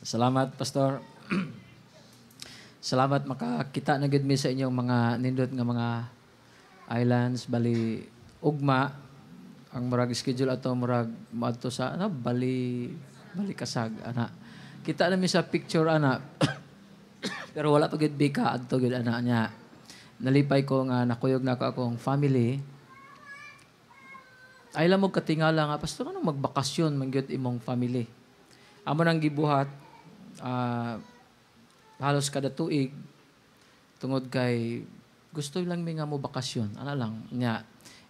Salamat, Pastor. Salamat makakita na gid mi sa inyong mga nindot nga mga islands bali ugma ang murag schedule ato murag moadto sa bali kasag ana. Kita na mi sa picture ana. Pero wala pa gid bika adto gid ana nya. Nalipay ko nga nakuyog na ko akong family. Ay lang mo katingala nga pastor ano magbakasyon man gyud imong family. Amo nang gibuhat halos kada tuig tungod kay gusto lang mi nga mo bakasyon ana lang nya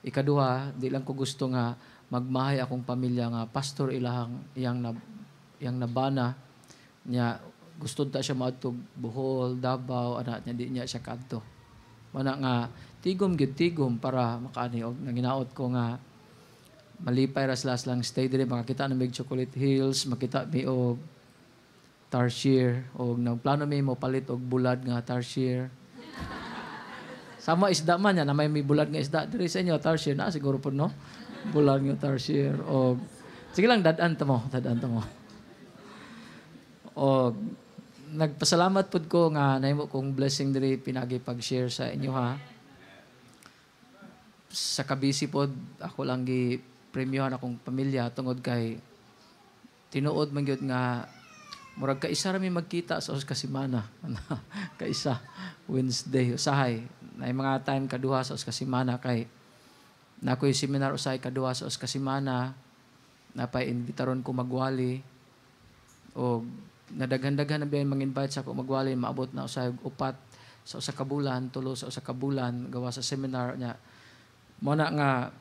ikaduha di lang ko gusto nga magmahay akong pamilya nga pastor yang nabana nya gusto ta siya maadto Bohol Davao ana nya di niya siya kadto mana nga tigom para makaani og nanginaot ko nga malipay ras lang stay dire makakita na mig Chocolate Hills makita mi og Tarsier og nagplano mi mo palit og bulad nga Tarsier. Sama isda man yan na may bulad nga isda diri sa inyo Tarsier na siguro po no. Bulad nga Tarsier og sige lang dadan ta mo. Og nagpasalamat pud ko nga nahimo kong blessing diri pinagi pag-share sa inyo ha. Sa kabisi pod ako lang gi premyohan akong pamilya tungod kay tinuod man gyud nga murag kaisa ra mi magkita sa kasimana. Kaisa Wednesday usahay. Nay mga time kaduha sa kasimana kay nakoy seminar usahay kaduha sa kasimana. Napay imbitaron ko magwali o nadaghan-daghan na biyan mang-invite sa ako magwali maabot na usahay upat sa usa ka bulan, tulo sa usa ka bulan gawa sa seminar nya. Mo na nga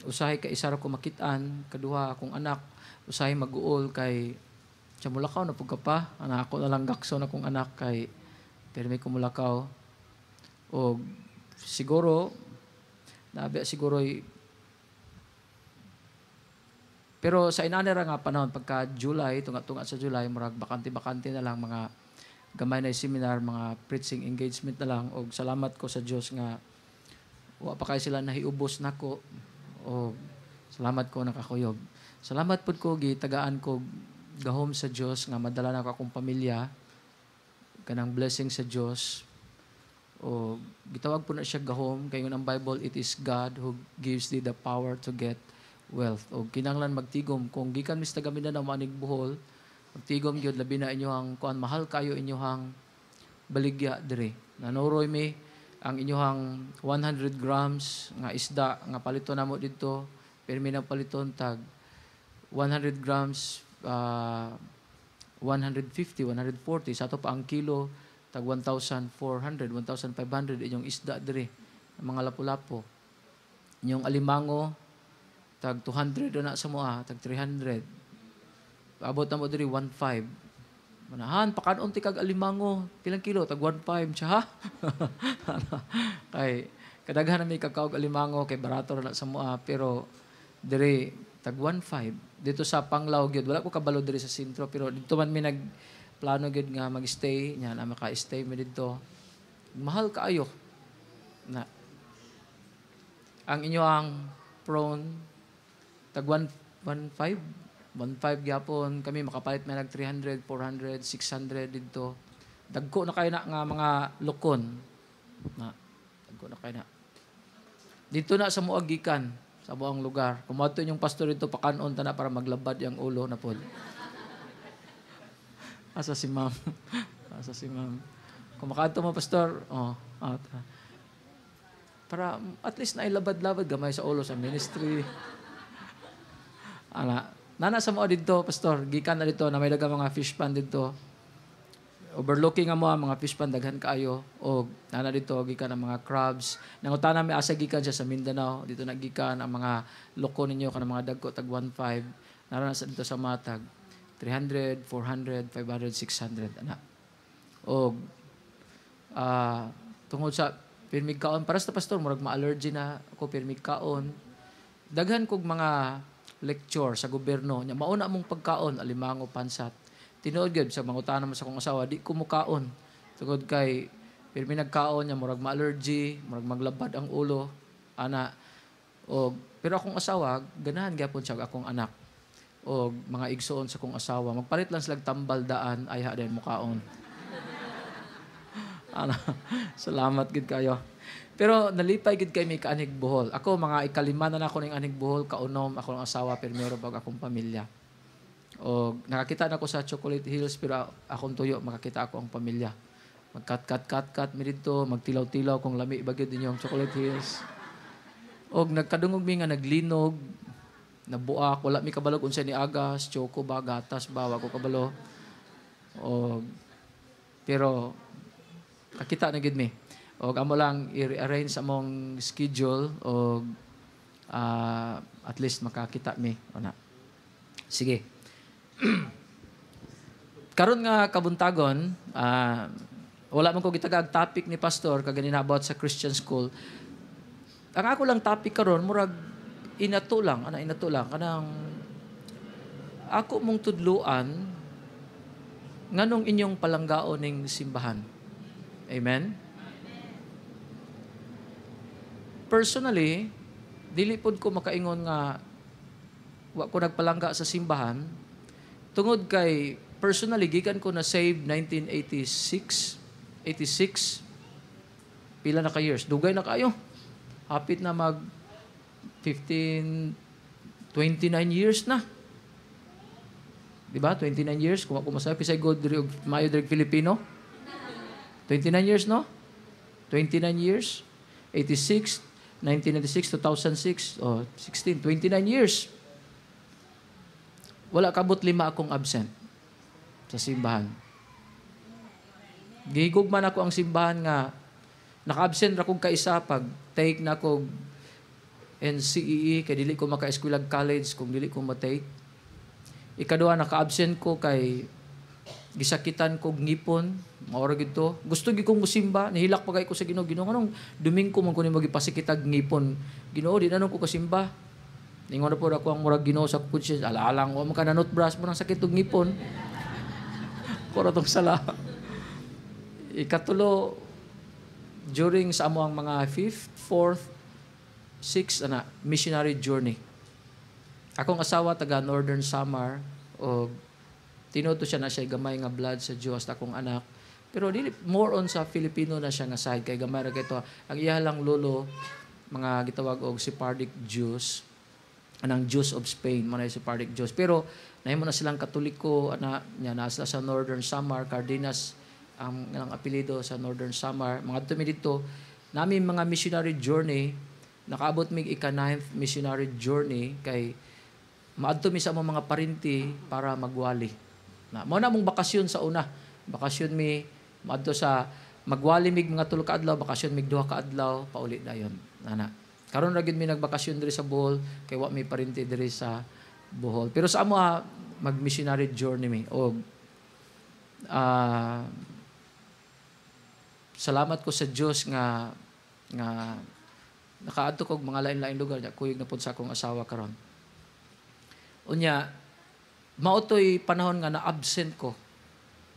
usahay ka isa ra ko makitaan, kaduha akong anak usahay mag-uol kay sa Mulakaw na pugka pa. Anak ako na lang gakso na kong anak kay permi ko Mulakaw. O siguro, nabi siguro pero sa inanira nga panahon, pagka July, tunga-tunga sa July, murag bakante-bakante na lang mga gamay na seminar, mga preaching engagement na lang. O salamat ko sa Diyos nga wa pa kayo sila nahiubos na ko. O salamat ko nakakuyog. Salamat po ko, gitagaan ko gahom sa Diyos nga madala na akong pamilya kanang blessing sa Diyos o gitawag po na siya gahom kay ang Bible it is God who gives thee the power to get wealth o kinahanglan magtigom kung gikan mis taga Mindanao manig Bohol magtigom gyud labi na inyohang kuan mahal kayo inyohang baligya dire nanuroy mi ang inyohang 100 grams nga isda nga palito namo didto permi na paliton tag 100 grams 150, 140 sa ato pa ang kilo tag 1,400, 1,500 inyong isda diri mga lapu-lapo inyong alimango tag 200 na sa moa tag 300 abot na mo diri 1,500 manahan pakanon ti kag alimango pilang kilo tag 1,500 siya ha kay kadaghan na may kakaog alimango kay barato na sa moa pero diri tag 1,500 dito sa Panglao gyud wala ko kabalo diri sa sentro pero dito man mi nagplano gyud nga mag-stay nya na maka-stay mi dito mahal kaayo na ang inyo ang prawn tag 1,500 gyapon kami makapalit man nag 300 400 600 dito dagko na kayo na nga mga lukon na dagko na kayo na dito na sa muagikan sa buong lugar. Kumato yung pastor ito, pakanon ta na para maglabad yung ulo na po. Asa si ma'am. Asa si ma'am. Kumakato mo, pastor. Para at least na ilabad-labad gamay sa ulo sa ministry. Nana sa mo dito, pastor. Gikan na dito na may daga mga fish pan dito. Overlooking nga mo mga fish pan daghan kaayo o nana dito gikan ang mga crabs nangutana mi asa gikan siya sa Mindanao dito nagikan ang mga loko ninyo kanang mga dagko tag 1,500 nara sa dito sa matag 300 400 500 600 ana o tungod sa pirmig kaon para sa pastor murag ma-allergy na ako pirmig kaon daghan kog mga lecture sa gobyerno nya mauna mong pagkaon alimango pansat tinuod gyud sa mangutana mo sa akong asawa di ko mukaon tungod kay pirmi nagkaon nya murag ma-allergy murag maglabad ang ulo ana o pero akong asawa ganahan gyapon siya akong anak o mga igsoon sa kong asawa. Magpalit lang silang tambal daan, ay ha din mukaon. Ano, salamat gid kayo. Pero nalipay gid kay may kaanig buhol. Ako mga ikalima na ako ning anig buhol, kaunom ako ng asawa pero bag akong pamilya. O nakakita na ako sa Chocolate Hills pero akong tuyo makakita ako ang pamilya. Magkat mi dito, magtilaw-tilaw kung lami bagyo din yung Chocolate Hills. O nagkadungog mi nga naglinog, nabuak, wala mi kabalog unsa ni agas, choco ba, gatas ba, wako kabalo. O pero kakita na gid mi. O amo lang i-arrange among schedule o at least makakita mi. Ana. Sige. Karon nga kabuntagon, wala man ko gitagag topic ni pastor kaganina about sa Christian school. Ang ako lang topic karon murag inato lang kanang ako mong tudluan nganong inyong palanggaon ning simbahan. Amen. Personally, dili pod ko makaingon nga wa ko nagpalangga sa simbahan tungod kay personally gikan ko na saved 1986 pila na ka years dugay na kayo hapit na mag 29 years na, di ba? 29 years kung ako masabi pisay god mayo direk Filipino 29 years, no? 29 years 86 1996, 2006, 16, 29 years. Wala kabot 5 akong absent sa simbahan. Gihigog man ako ang simbahan nga naka-absent ra kog kaisa pag take na kog NCEE kay dili ko maka-eskwela college kung dili ko ma-take. Ikaduha naka-absent ko kay gisakitan kog ngipon, maura gid to. Gusto gid kong musimba, nihilak pa kay ko sa Ginoo. Ginoo anong Domingo man ko ni magipasikitag ngipon. Ginoo di nanon ko kasimba. Ningon na po ako ang murag Ginoo sa conscience. Alaalang wa man ka nanot bras mo nang sakit og ngipon. Puro tong sala. Ikatulo during sa amo ang mga 5th, 4th, 6th missionary journey. Akong asawa taga Northern Samar o tinuto siya na siya gamay nga blood sa Dios akong anak. Pero dili more on sa Filipino na siya nga side kay gamay ra kay to. Ang iya lang lolo mga gitawag og Sephardic Jews. Anang Jews of Spain man ay Sephardic Jews. Pero nahimo na silang Katoliko nya nasa sa Northern Samar, Cardenas ang apelyido sa Northern Samar. Mga tumi dito nami mga missionary journey nakaabot mig ika-9th missionary journey kay maadto mi sa mga parinti para magwali. Mao na mong bakasyon sa una. Bakasyon mi maadto sa magwali mig mga 3 ka adlaw, bakasyon mig 2 ka adlaw, pauli dayon. Ana. Karon ra gid mi nagbakasyon diri sa Bohol kay wa mi parinti diri sa Bohol. Pero sa amo mag-missionary journey mi og salamat ko sa Dios nga nakaadto kog mga lain-lain lugar nya kuyog na pud sa akong asawa karon. Unya maotoy panahon nga na-absent ko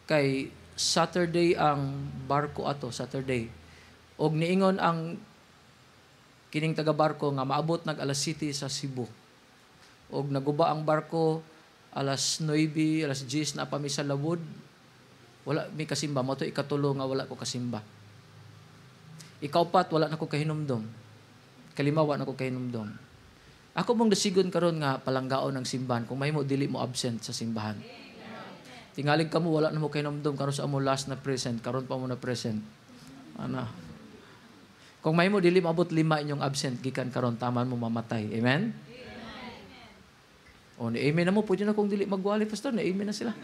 kay Saturday ang barko ato, Saturday. Og niingon ang kining taga-barko nga maabot nag alas 7 sa Cebu. Og naguba ang barko alas 9, alas 10 na pa mi sa Lawod. Wala mi kasimba, maotoy ikatulo nga wala ko kasimba. Ikaupat wala na ko kahinumdom. Kalima wala na ko kahinumdom. Ako mong dasigon karon nga palanggaon ng simbahan kung mahimo dili mo absent sa simbahan. Tingalig ka mo wala na mo kahinumdom karon sa amo last na present, karon pa mo na present. Ana. Kung mahimo dili maabot 5 inyong absent gikan karon taman mo mamatay. Amen. O ni amen na mo pwede na kung dili magwali pastor, na amen na sila.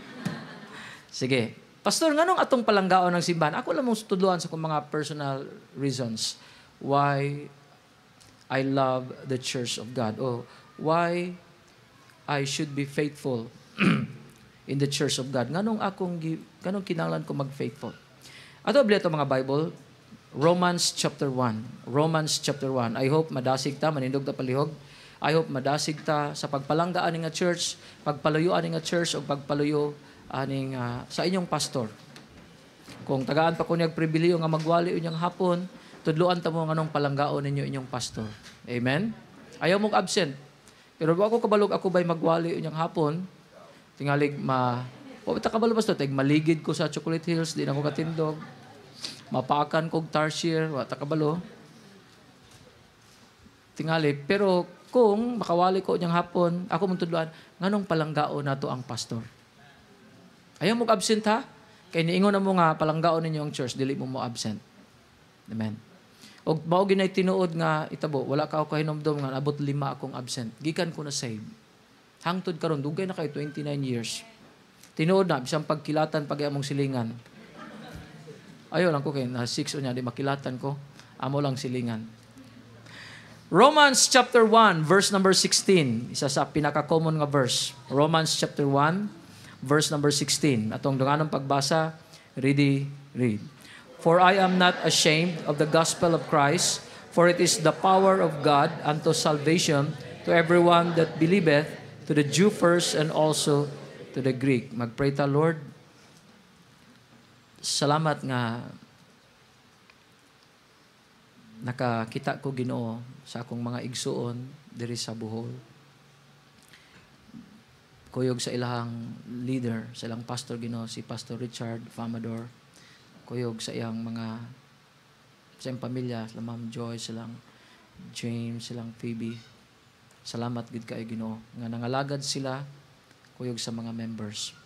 Sige. Pastor, nganong atong palanggaon ng simbahan? Ako lang mong tudluan sa kong mga personal reasons why I love the Church of God. O why I should be faithful in the Church of God. Nganong kinahanglan ko mag-faithful? Ato bili ito mga Bible, Romans chapter 1. Romans chapter 1. I hope madasig ta, manindog ta palihog. I hope madasig ta sa pagpalanggaan ni nga church, pagpaluyuan ni nga church, o pagpaluyo aning sa inyong pastor. Kung tagaan pa ko niyag pribiliyo nga magwali unyang hapon, tudluan ta mo nganong palanggaon ninyo inyong pastor. Amen? Ayaw mong absent. Pero ako kabalog ako ba'y magwali unyang hapon, tingalig o ta kabalo basta tag maligid ko sa Chocolate Hills, di na ko katindog. Mapaakan kog Tarsier, wa ta kabalo. Tingali, pero kung makawali ko unyang hapon, ako mong tudloan, nganong palanggao nato ang pastor. Ayaw mo absent ha? Kay niingon na mo nga palanggaon ninyo ang church, dili mo absent. Amen. Og mao ginay tinuod nga itabo, wala ka ako kahinomdom nga abot 5 akong absent. Gikan ko na save. Hangtod karon dugay na kay 29 years. Tinuod na bisang pagkilatan pag among silingan. Ayo lang ko kay na 6 unya di makilatan ko. Amo lang silingan. Romans chapter 1 verse number 16. Isa sa pinaka-common nga verse. Romans chapter 1 verse number 16. Atong dunganong pagbasa, ready, read. For I am not ashamed of the gospel of Christ, for it is the power of God unto salvation to everyone that believeth, to the Jew first and also to the Greek. Magpray ta, Lord. Salamat nga nakakita ko Ginoo sa akong mga igsuon diri sa Bohol. Kuyog sa ilang leader, sa ilang pastor Ginoo, si Pastor Richard Famador. Kuyog sa iyang mga sa iyang pamilya, sila Ma'am Joy, silang James, silang Phoebe. Salamat gid kay Ginoo nga nangalagad sila kuyog sa mga members.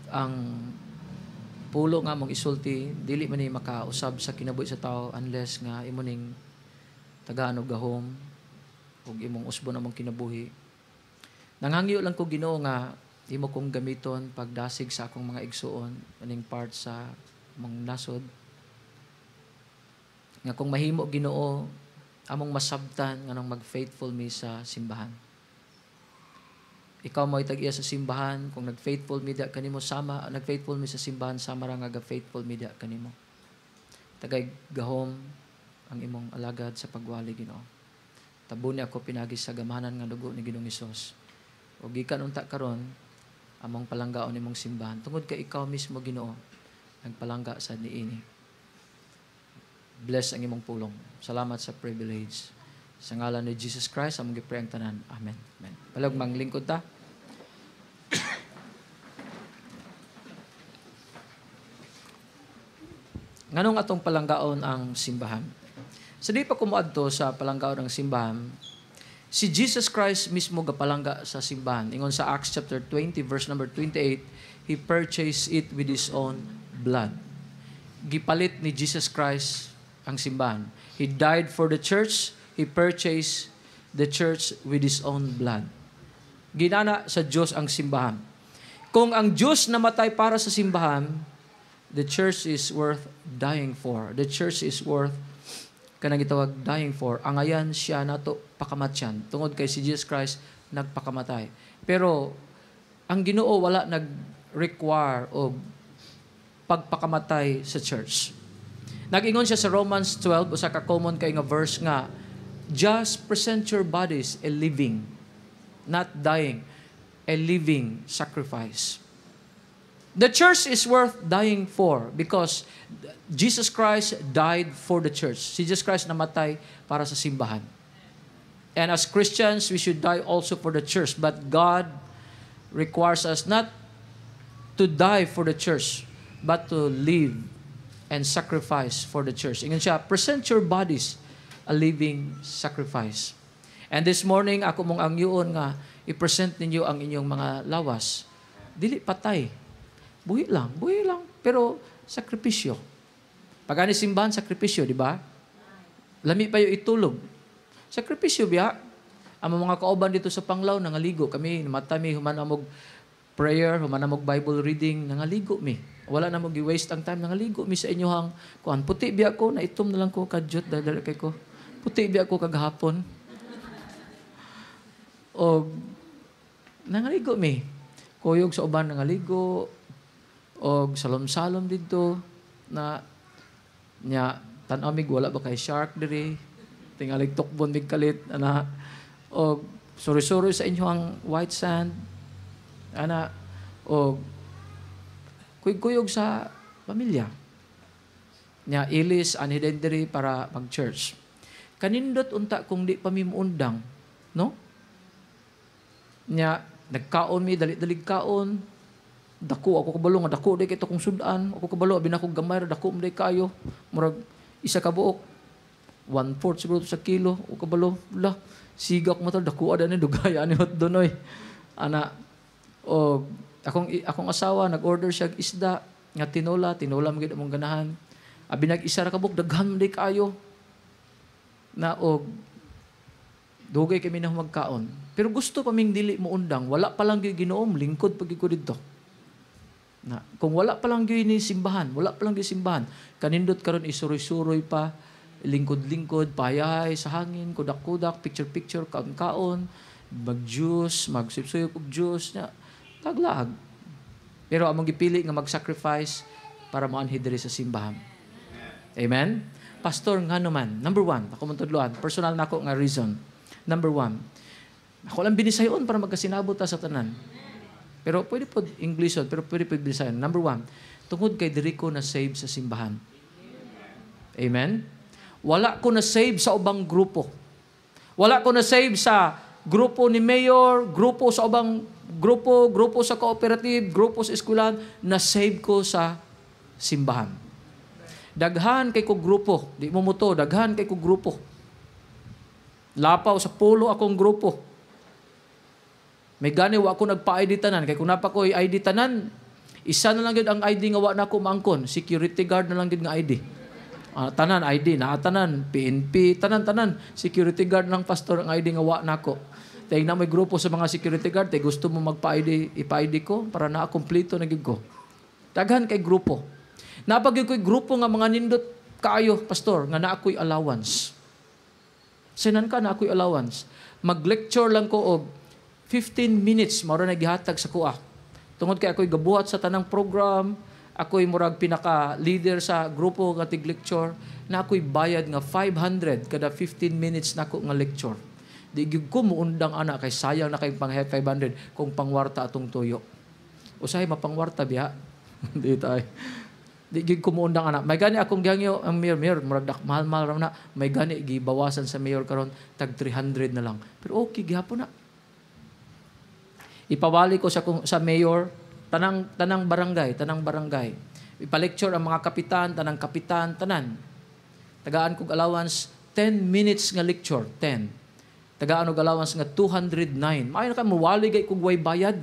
Ang pulo nga mong isulti, dili man ni makausab sa kinabuhi sa tao unless nga imo ning tagaan og gahom ug imong usbon among kinabuhi. Nanghangyo lang ko Ginoo nga imo kong gamiton pagdasig sa akong mga igsuon aning part sa mong nasod. Nga kung mahimo Ginoo among masabtan nganong mag-faithful mi sa simbahan. Ikaw mo itag-iya sa simbahan, kung nag-faithful media kanimo sama, nag-faithful mi sa simbahan sama ra nga faithful media kanimo. Tagay gahom ang imong alagad sa pagwali Ginoo. Tabuni ako pinagi sa gamahanan nga dugo ni Ginoong Hesus. O gikan unta karon among palanggaon nimong simbahan tungod kay ikaw mismo Ginoo nagpalangga sa niini. Bless ang imong pulong. Salamat sa privilege. Sa ngalan ni Jesus Christ among gipray ang tanan. Amen. Amen. Palog manglingkod ta. Nganong atong palanggaon ang simbahan? Sa di pa kumuadto sa palanggaon ang simbahan, si Jesus Christ mismo gapalangga sa simbahan. Ingon sa Acts chapter 20 verse number 28, He purchased it with His own blood. Gipalit ni Jesus Christ ang simbahan. He died for the church. He purchased the church with His own blood. Ginana sa Diyos ang simbahan. Kung ang Diyos namatay para sa simbahan, the church is worth dying for. The church is worth kanang gitawag dying for. Angayan siya nato pakamatyan. Tungod kay si Jesus Christ nagpakamatay. Pero ang Ginoo wala nag-require o pagpakamatay sa church. Nag-ingon siya sa Romans 12, usa ka common kay nga verse nga, just present your bodies a living, not dying, a living sacrifice. The church is worth dying for because Jesus Christ died for the church. Si Jesus Christ namatay para sa simbahan. And as Christians, we should die also for the church. But God requires us not to die for the church, but to live and sacrifice for the church. Ingon siya, present your bodies a living sacrifice. And this morning, ako mong angyoon nga, i-present ninyo ang inyong mga lawas. Dili patay. Buhi lang, pero sakripisyo. Pag ani simbahan, sakripisyo, di ba? Lami pa yung itulog. Sakripisyo biya. Ang mga kauban dito sa Panglao, nangaligo kami, namatami, humanamog prayer, humanamog Bible reading, nangaligo mi. Wala na mo gi-waste ang time, nangaligo mi sa inyohang kuan. Puti biya ko, naitom na lang ko kadyot, dadala kay ko. Puti biya ko kagahapon. O nangaligo mi. Kuyog sa uban nangaligo, o salom-salom dito na nya tan-amig wala ba kay shark diri tingalig tukbon mig kalit ana o suri-suri sa inyong white sand ana o kuyog sa pamilya nya ilis anhidden diri para mag-church. Kanindot unta kung di pa mi muundang, no? Nya nagkaon mi dali-dalig kaon. Dako ako kabalo nga dako di kito kong sudan. Ako kabalo abi na ko gamay ra dako mo kayo. Murag isa ka buok. 1/4 siguro sa kilo. O kabalo la sigak mo tal dako ada ni dugaya ni hot donoy. Ana o akong asawa nag-order siya isda nga tinola mo gid among ganahan. Abi nag-isa ra ka buok daghan di kayo. Na og dugay kami na magkaon. Pero gusto pa ming dili mo undang, wala pa lang gyud Ginoom, lingkod pag ko didto. Na kung wala pa lang gyud ni simbahan, wala pa lang gyud simbahan, kanindot karon isuroy-suroy pa, lingkod-lingkod, payahay sa hangin, kudak-kudak, picture-picture, kaon-kaon, mag-juice, magsipsuyop og juice nya, taglaag. Pero among gipili nga mag-sacrifice para moanhi diri sa simbahan. Amen? Pastor, nga naman, number 1, ako mong tudloan, personal na ako nga reason. Number 1, ako lang binisayon para magkasinabot ta sa tanan. Pero pwede po English, pero pwede po binisayon. Number 1, tungod kay diri ko na save sa simbahan. Amen? Wala ko na save sa ubang grupo. Wala ko na save sa grupo ni mayor, grupo sa ubang grupo sa cooperative, grupo sa eskwelahan, na save ko sa simbahan. Daghan kay ko grupo. Di mo muto, daghan kay ko grupo. Lapaw sa pulo akong grupo. May gani wa ako nagpa-ID tanan. Kay kung napa ko ID tanan, isa na lang yun ang ID nga wa na ako maangkon. Security guard na lang yun nga ID. Tanan ID, tanan, PNP, tanan. Security guard ng pastor ang ID nga wa na ako. Tay na may grupo sa mga security guard, tay gusto mo magpa-ID, ipa-ID ko para na kumpleto na gyud ko. Daghan kay grupo. Napag ko'y grupo nga mga nindot kaayo, pastor, nga na ako'y allowance. Sinan ka na ako'y allowance. Mag-lecture lang ko og 15 minutes, maura na gihatag sa kuha. Tungod kay ako'y gabuhat sa tanang program, ako'y murag pinaka-leader sa grupo nga tig-lecture, na ako'y bayad nga 500 kada 15 minutes na ako nga lecture. Di gyud ko muundang ana kay sayang na kay pang 500 kung pangwarta atong tuyo. Usahay mapangwarta biya. Di tayo. Di gid ko muundang ana. May gani akong gihangyo ang mayor murag mahal-mahal ra na. May gani gibawasan sa mayor karon tag 300 na lang. Pero okay gihapon na. Ipawali ko sa mayor tanang barangay. Ipa-lecture ang mga kapitan, tanan. Tagaan kog allowance 10 minutes nga lecture, 10. Tagaan og allowance nga 209. Maayo na ka muwali gay kog way bayad.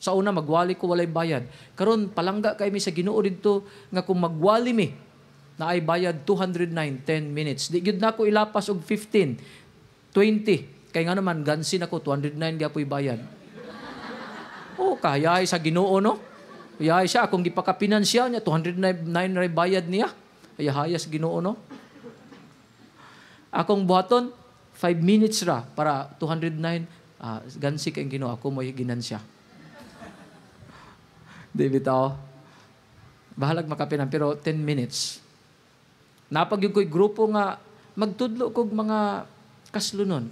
Sa una, magwali ko walay bayad. Karon palangga kay mi sa Ginoo dito nga kung magwali mi na ay bayad 209, 10 minutes. Di gyud nako ilapas og 15, 20. Kay nga naman, gansin ako, 209 gapoy bayad. Oh, kayay sa Ginoo, no? Kayay siya, akong gipakapinansya niya, 209 ray bayad niya. Kayay sa Ginoo, no? Akong buhaton, 5 minutes ra para 209, gansi kay Ginoo, ako mo ginansya. David, bahalag makapinan, pero 10 minutes. Napag yung ko'y grupo nga, magtudlo kog mga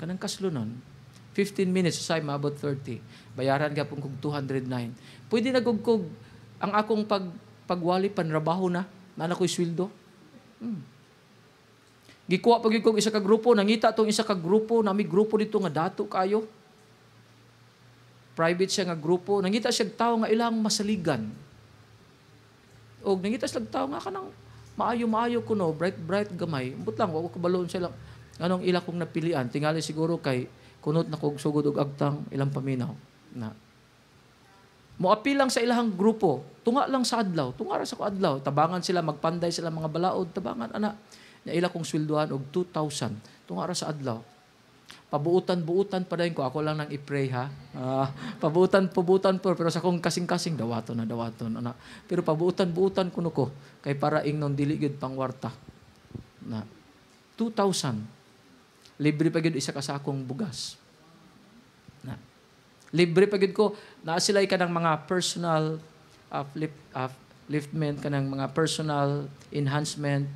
kanang kaslunon. 15 minutes, say maabot 30. Bayaran ka pong kog 209. Pwede na kog ang akong pagwali, panrabaho na ko'y sweldo. Gikuha pag yung kog isa ka grupo, nangita tong isa ka grupo, nami grupo dito nga dato kayo. Private siya nga grupo. Nangita siya tao nga ilang masaligan. O nangita siya tao nga kanang maayo-maayo ko no, bright gamay. Umbot lang, wako kabaloon sila. Anong ila kong napilian? Tingali siguro kay kunot na kog sugod og agtang ilang paminaw. Na. Moapil lang sa ilahang grupo. Tunga lang sa adlaw. Tunga ra sa ko adlaw. Tabangan sila, magpanday sila mga balaod. Tabangan, ana. Na ila kong sweldohan og 2,000. Tunga ra sa adlaw. Pabuutan pa dayon ko. Ako lang nang i-pray, ha? Pabuutan po. Pero sa kong kasing-kasing, dawaton. Ana. Pero pabuutan kuno ko. Kay para ingnon diligid pangwarta. Na. 2,000. Libre pa gid isa ka sa akong bugas. Na. Libre pa gid ko. Naa sila ka ng mga personal upliftment, ka ng mga personal enhancement,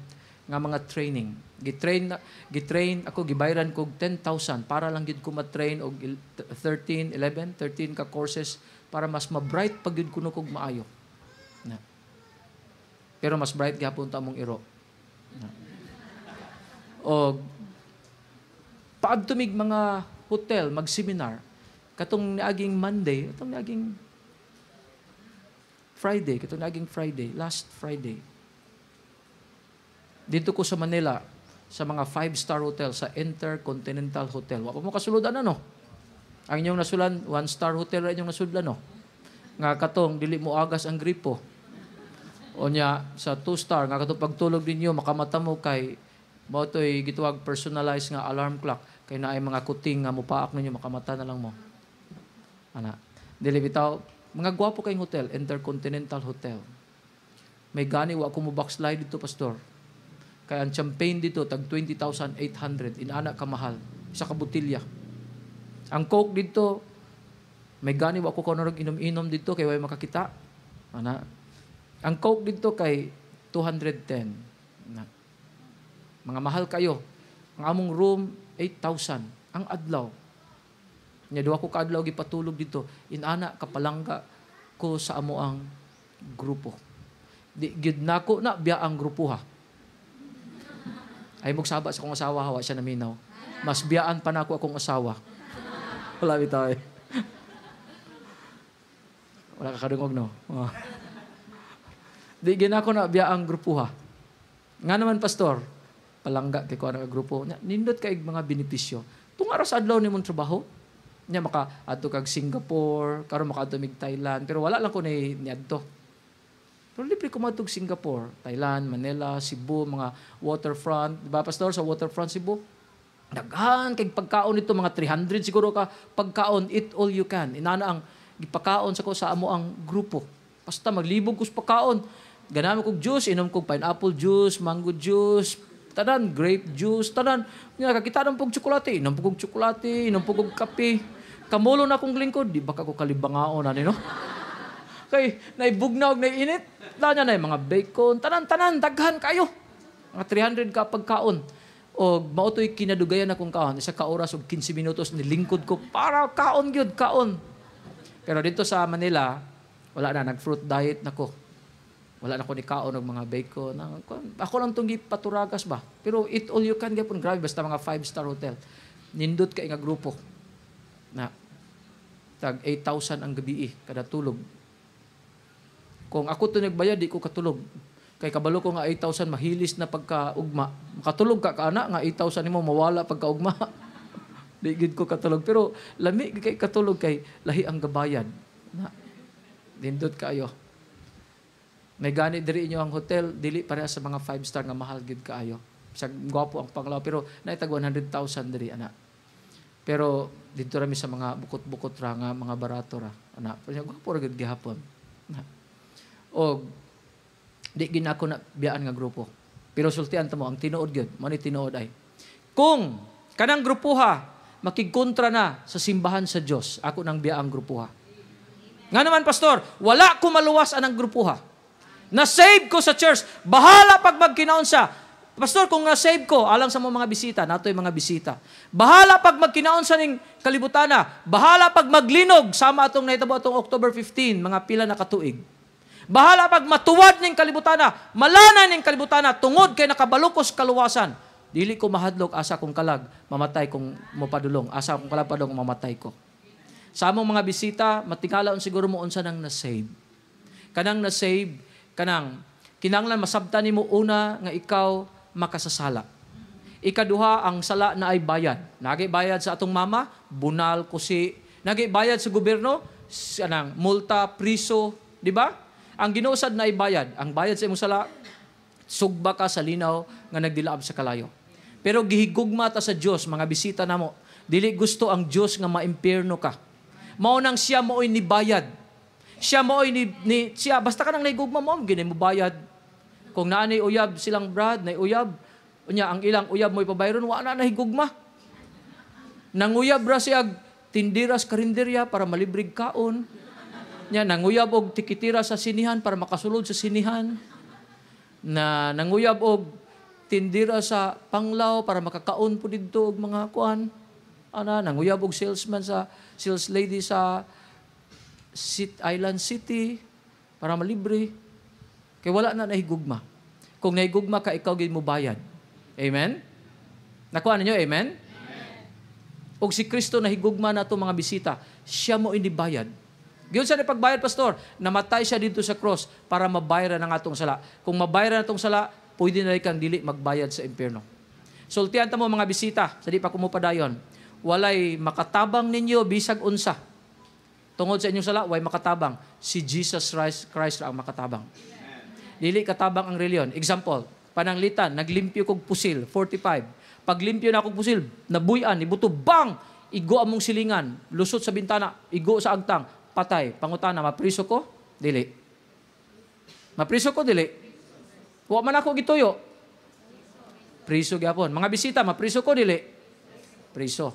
nga mga training. Gitrain ako, gibayran ko 10,000 para lang gid ko ma-train og 13 ka courses para mas ma-bright pag gid kuno kog maayo. Na. Pero mas bright gyapon ta mong iro. Na. Og paadtumig mga hotel, mag-seminar. Katong niaging Monday, katong niaging Friday, last Friday. Dito ko sa Manila, sa mga 5-star hotel, sa Intercontinental Hotel. Wa pa mo kasuludan ano? Ang inyong nasulan, 1-star hotel rin inyong nasulan no? Nga katong, dili mo agas ang gripo. O niya, sa 2-star, nga katong pagtulog ninyo, makamata mo kay, mo ito'y gituwag personalized nga alarm clock. Kay na ay mga kuting nga mupaak ninyo, makamata na lang mo. Ana. Dili bitaw, mga gwapo kayong hotel, Intercontinental Hotel. May gani, wa ko mo backslide dito, pastor. Kaya ang champagne dito, tag 20,800. Inana kamahal. Isa ka butilya. Ang Coke dito, may gani, wa ko kanarag inom-inom dito, kaya way makakita. Ana. Ang Coke dito kay 210. Ana. Mga mahal kayo. Ang among room, 8,000. Ang adlaw. Nya duha ko kaadlaw gipatulog dito. Inana kapalangga ko sa amo ang grupo. Di gid nako na biya ang grupo ha. Ay mogsaba sa akong asawa hawa siya naminaw. Mas biyaan pa nako akong asawa. Wala bitaw eh. Wala ka kadungog no. Oh. Di ginako na biya ang grupo ha. Nga naman pastor, palangga kay ko ang grupo. Nindot kay mga benepisyo. Tung aras adlaw nimong trabaho. Nya maka adto kag Singapore, karon makaadto mig Thailand, pero wala lang ko ni adto. Pero libre ko matug Singapore, Thailand, Manila, Cebu, mga waterfront, diba pastor sa waterfront Cebu? Daghan kay pagkaon nito mga 300 siguro ka pagkaon, eat all you can. Inana ang gipakaon sa ko sa amo ang grupo. Basta maglibog ko sa pagkaon. Ganami kog juice, inom kog pineapple juice, mango juice, tanan, grape juice, tanan. Nga, kakita ng pong tsokolate, inom pong tsokolate, inom pong kape. Kamulo na akong lingkod, di baka ko kalibangaon, ano, no? Kay, naibugnaw, naiinit. Tanya na yung mga bacon, tanan, daghan kayo. Mga 300 ka pagkaon. O mautoy kinadugayan akong kaon. Isa ka oras o 15 minutos, nilingkod ko para kaon yun, kaon. Pero dito sa Manila, wala na, nag-fruit diet na ko. Wala na ko ni kaon ng mga bacon. Ako lang itong paturagas ba? Pero eat all you can, gapon, grabe, basta mga 5-star hotel. Nindot ka nga grupo. Na, tag 8,000 ang gabi kada tulog. Kung ako ito nagbayad, di ko katulog. Kay kabalo ko nga 8,000 mahilis na pagkaugma. Makatulog ka ana nga 8,000 mo mawala pagkaugma. Di gid ko katulog. Pero lami kay katulog kay lahi ang gabayan. Na, nindot kayo. May gani diri inyo ang hotel, dili pareha sa mga 5-star nga mahal gid kaayo. Sa gwapo ang panglaw pero naitag 100,000 diri ana. Pero dito rami sa mga bukot-bukot ra nga mga barato ra ana. Pero gwapo ra gid gihapon. O di ginako na biyaan nga grupo. Pero sultian ta mo ang tinuod gyud, mo ni tinuod ay. Kung kanang grupuha makigkontra na sa simbahan sa Dios, ako nang biyaang grupuha. Nga naman pastor, wala ko maluwas anang grupuha. Na-save ko sa church. Bahala pag magkinaon sa. Pastor, kung na-save ko, alang sa mga bisita, nato yung mga bisita. Bahala pag magkinaon sa ning kalibutana. Bahala pag maglinog, sama atong naitabo atong October 15, mga pila na katuig. Bahala pag matuwad ning kalibutana, malana ning kalibutana, tungod kay nakabalukos kaluwasan. Dili ko mahadlok, asa kong kalag, mamatay kong mopadulong. Asa kong kalag padulong, mamatay ko. Sa among mga bisita, matingalaon siguro mo unsa nang na-save. Kanang na-save, kanang kinanglan masabtan nimo una nga ikaw makasasala. Ikaduha ang sala na ay bayad. Nagi bayad sa atong mama, bunal, kusi. Nagi bayad sa gobyerno, anang multa, priso, di ba? Ang ginuusad na ay bayad. Ang bayad sa imong sala, sugba ka sa linaw nga nagdilaab sa kalayo. Pero gihigugma ta sa Dios, mga bisita namo. Dili gusto ang Dios nga maimpierno ka. Mao nang siya mooy ni bayad. Siya mooy siya basta ka nang naigugma mo, gini mo bayad. Kung naanay uyab silang brad, nay uyab, unya ang ilang uyab mo'y pabayron, wa na nahigugma. Nanguyab ra siya tindiras karinderya para malibrig kaon. Nya nanguyab og tikitira sa sinihan para makasulod sa sinihan. Na nanguyab og tindira sa panglaw para makakaon po didto og mga kuan. Ana nanguyab og salesman sa sales lady sa Island City para malibre. Kay wala na nahigugma. Kung nahigugma ka, ikaw gid mo bayad. Amen? Nakuha ninyo, amen? O si Kristo na higugma na itong mga bisita, siya mo inibayad. Giyon sa pagbayad, pastor, namatay siya dito sa cross para mabayaran ang atong sala. Kung mabayaran atong sala, pwede na rin kang dili magbayad sa impyerno. Sultihan ta mo mga bisita, sa di pa kumupadayon, walay makatabang ninyo bisag unsa. Tungod sa inyong sala, way makatabang. Si Jesus Christ ra ang makatabang. Dili katabang ang reliyon. Example, pananglitan, naglimpyo kog pusil, 45. Paglimpyo na kog pusil, nabuyan, ibuto, bang! Igo among silingan, lusot sa bintana, igo sa agtang, patay. Pangutana, mapriso ko? Dili. Mapriso ko? Dili. Wa man ako gituyo. Priso gyapon. Mga bisita, mapriso ko? Dili. Priso.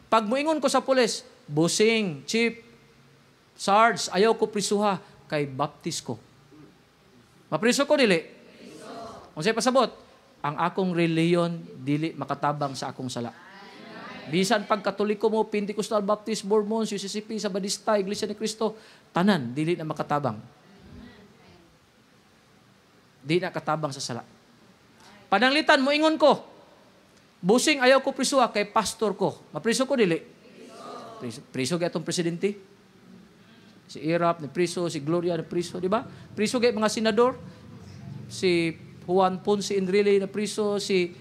Pag muingon ko sa pulis, busing, chief, sarge, ayaw ko prisuha, kay baptis ko. Mapriso ko? Dili. Kung sa'yo pasabot, ang akong reliyon, dili makatabang sa akong sala. Bisan pag Katoliko mo, Pentecostal, Baptist, Mormon, UCCP, Sabadista, Iglesia ni Cristo, tanan, dili na makatabang. Di na katabang sa sala. Pananglitan, moingon ko, busing ayaw ko prisuha kay pastor ko. Mapriso ko, dili? Priso kaya itong presidente. Si Irap, ni priso, si Gloria, ni priso, di ba? Priso kaya mga senador. Si Juan Ponce Enrile na priso, si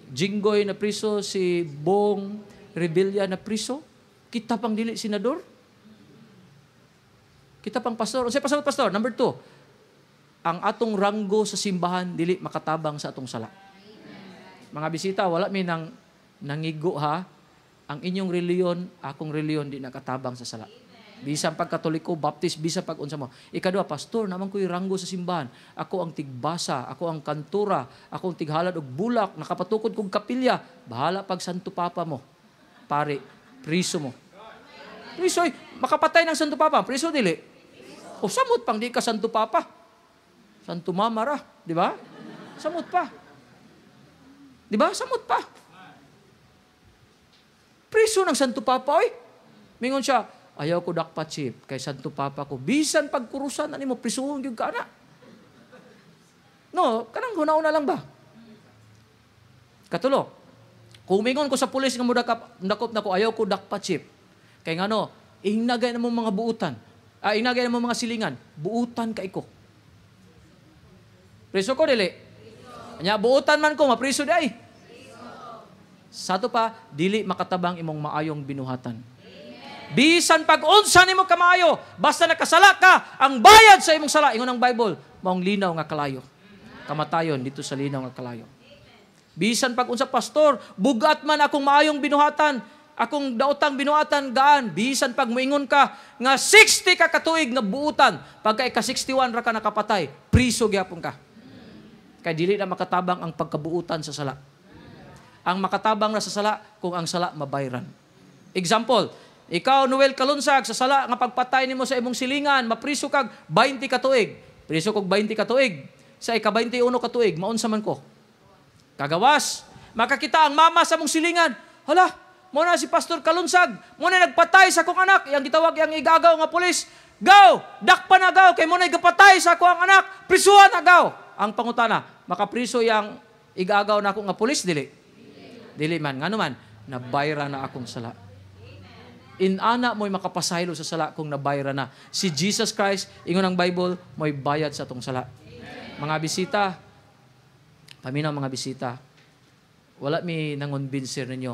Jinggoy na priso, si Bong Rebilla na priso. Kita pang dili senador. Kita pang pastor. Unsay pastor, pastor? Number 2. Ang atong ranggo sa simbahan dili makatabang sa atong sala. Mga bisita, wala mi nang nangigo ha. Ang inyong reliyon, akong reliyon di nakatabang sa sala. Bisan pag Katoliko, Baptist, bisan pag unsa mo. Ikadua, pastor, naman ko'y ranggo sa simbahan. Ako ang tigbasa, ako ang kantura, ako ang tighalad og bulak, nakapatukod kong kapilya. Bahala pag Santo Papa mo. Pare, priso mo. Priso, makapatay ng Santo Papa. Priso, dili. O samot pang di ka Santo Papa. Santo Mama ra, di ba? Samot pa. Di ba? Samot pa. Priso ng Santo Papa, oy. Mingon siya, ayaw ko dakpa chief kay Santo Papa ko. Bisan pagkurusan, ano mo, prisuhon yung ka na. No, kanang huna-una lang ba? Katulo, kung mingon ko sa pulis nga mudakop na ko, ayaw ko dakpa chief. Kay nga no, inagay na mo mga buutan. Inagay na mo mga silingan. Buutan ka iko. Priso ko, dili? Anya, buutan man ko, mapriso di ay. Sato pa, dili makatabang imong maayong binuhatan. Bisan pag-unsa nimo kamaayo, basta nakasala ka, ang bayad sa imong sala, ingon ang Bible, maong linaw nga kalayo. Kamatayon dito sa linaw nga kalayo. Bisan pag-unsa, pastor, bugat man akong maayong binuhatan, akong daotang binuhatan, gaan. Bisan pag muingon ka, nga 60 ka katuig nga buutan, pagka ika-61 ra ka nakapatay, priso gyapon ka. Kay dili na makatabang ang pagkabuutan sa sala. Ang makatabang na sa sala, kung ang sala mabayran. Example, ikaw, Noel Kalunsag, sa sala nga pagpatay nimo sa imong silingan, mapriso kag 20 katuig. Priso kog 20 katuig. Sa ika-21 katuig, maunsa man ko. Kagawas, makakita ang mama sa mong silingan. Hala, mo na si Pastor Kalunsag, mo na nagpatay sa akong anak, yang gitawag yang igagaw nga pulis. Gaw, dakpa na gaw, kay mo na igapatay sa akong anak, prisuhan na gaw. Ang pangutana, makapriso yang igagaw na ako nga pulis, dili? Dili man, nga naman, nabayra na akong sala. Inana mo'y makapasaylo sa sala kung nabayra na. Si Jesus Christ, ingon ang Bible, mo'y bayad sa atong sala. Mga bisita, paminaw mga bisita, wala mi nangonbinser ninyo.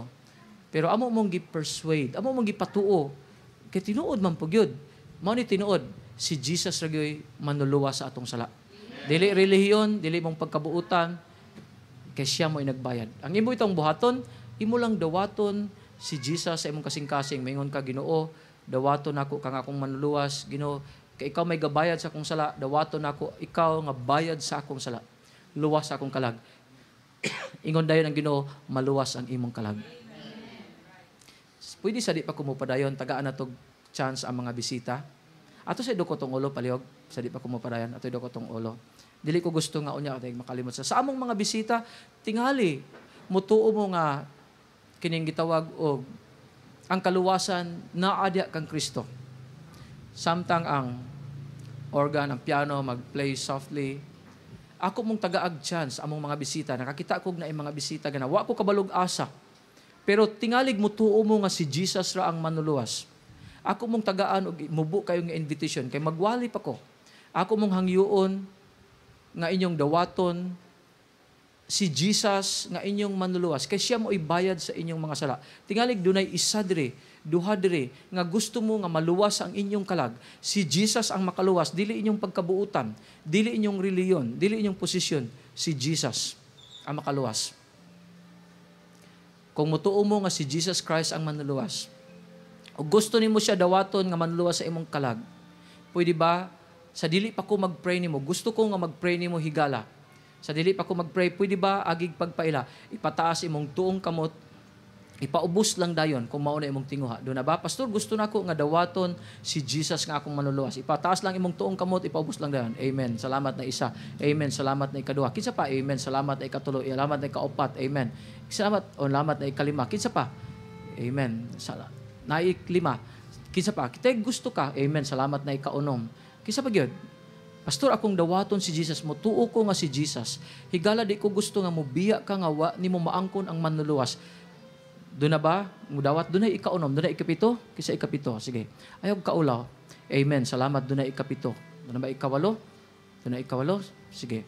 Pero amo mong gi-persuade, amo mong gipatuo, kay tinuod man po yun. Mao ni tinuod, si Jesus ragyoy manuluwa sa atong sala. Dili relihiyon, dili mong pagkabuutan, kay siya mo'y nagbayad. Ang imo itong buhaton, imo lang dawaton, si Jesus sa imong kasing-kasing, maingon ka, Ginoo, dawaton ako kang akong manluluwas, Ginoo, kay ikaw may gabayad sa akong sala, dawaton ako, ikaw nga bayad sa akong sala, luwas sa akong kalag. Ingon dayon ang Ginoo, maluwas ang imong kalag. Pwede sa di pa kumupadayon, tagaan na tog chance ang mga bisita. Ato sa idukotong ulo, palihog, sa di pa kumupadayon, ato idukotong ulo. Dili ko gusto nga unya, makalimot sa among mga bisita, tingali, mutuo mo nga, kining gitawag og ang kaluwasan naadya kang Kristo. Samtang ang organ, ang piano, mag-play softly. Ako mong tagaag chance among mga bisita. Nakakita ko na mga bisita gana. Wa ko kabalog asa. Pero tingalig mo tuo mo nga si Jesus ra ang manluluwas. Ako mong tagaan og mubo kayo nga invitation kay magwali pa ko. Ako mong hangyoon nga inyong dawaton si Jesus nga inyong manluluwas kay siya mo ibayad sa inyong mga sala. Tingalig dunay isa dire, duha dire nga gusto mo nga maluwas ang inyong kalag. Si Jesus ang makaluwas, dili inyong pagkabuutan, dili inyong reliyon, dili inyong posisyon. Si Jesus ang makaluwas. Kung mutuo mo nga si Jesus Christ ang manluluwas, o gusto nimo siya dawaton nga manluwas sa imong kalag, pwede ba, sa dili pa ko mag-pray nimo, gusto ko nga mag-pray nimo higala. Sa dili pa ko mag-pray, pwede ba agig pagpaila, ipataas imong tuong kamot, ipaubos lang dayon kung mauna imong tinguha. Doon na ba? Pastor, gusto na ko nga dawaton si Jesus nga akong manluluwas. Ipataas lang imong tuong kamot, ipaubos lang dayon. Amen. Salamat na isa. Amen. Salamat na ikaduha. Kinsa pa? Amen. Salamat na ikatulo. Salamat na ikaupat. Amen. Salamat na ikalima. Kinsa pa? Amen. Naiklima. Kinsa pa? Kitay gusto ka. Amen. Salamat na ikaunom. Kinsa pa gyud? Pastor, akong dawaton si Jesus mo. Tuo ko nga si Jesus. Higala di ko gusto nga mubiya ka nga wa nimo maangkon ang manluluwas. Doon na ba? Mudawat doon na ikaunom. Doon na ikapito? Kisa ikapito. Sige. Ayaw kaulaw. Amen. Salamat. Doon na ikapito. Doon na ba ikawalo? Doon na ikawalo? Sige.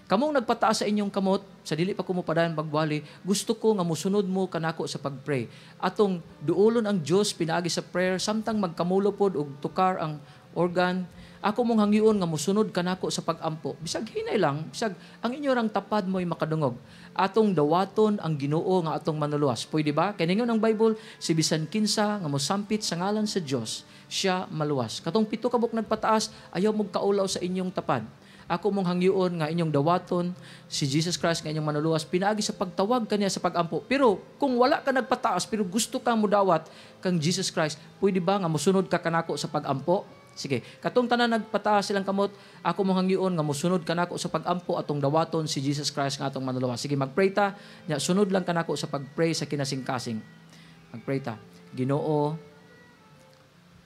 Kamong nagpataas sa inyong kamot, sa dili pa kumupadayon bagwali, gusto ko nga musunod mo kanako sa pagpray. Atong duolon ang Dios pinaagi sa prayer, samtang magkamulopod og tukar ang organ, ako mong hangyoon nga musunod kanako sa pagampo. Bisag hinay lang, bisag ang inyo rang tapad mo'y makadungog. Atong dawaton ang Ginoo nga atong manluluwas. Pwede ba? Kay ningon ang Bible, si bisan kinsa nga mosampit sa ngalan sa Dios, siya maluwas. Katong pito kabuk nagpataas, ayaw mong kaulaw sa inyong tapad. Ako mong hangyoon nga inyong dawaton si Jesus Christ nga inyong manluluwas, pinaagi sa pagtawag kaniya sa pagampo. Pero kung wala ka nagpataas pero gusto kang mudawat kang Jesus Christ, pwede ba nga musunod ka kanako sa pagampo? Sige, katong tanan nagpataas silang kamot, ako mong hangyoon nga musunod kanako sa pagampo atong dawaton si Jesus Christ nga atong manluluwas. Sige, magpray ta, nya sunod lang kanako sa pagpray sa kinasing-kasing. Magpray ta. Ginoo,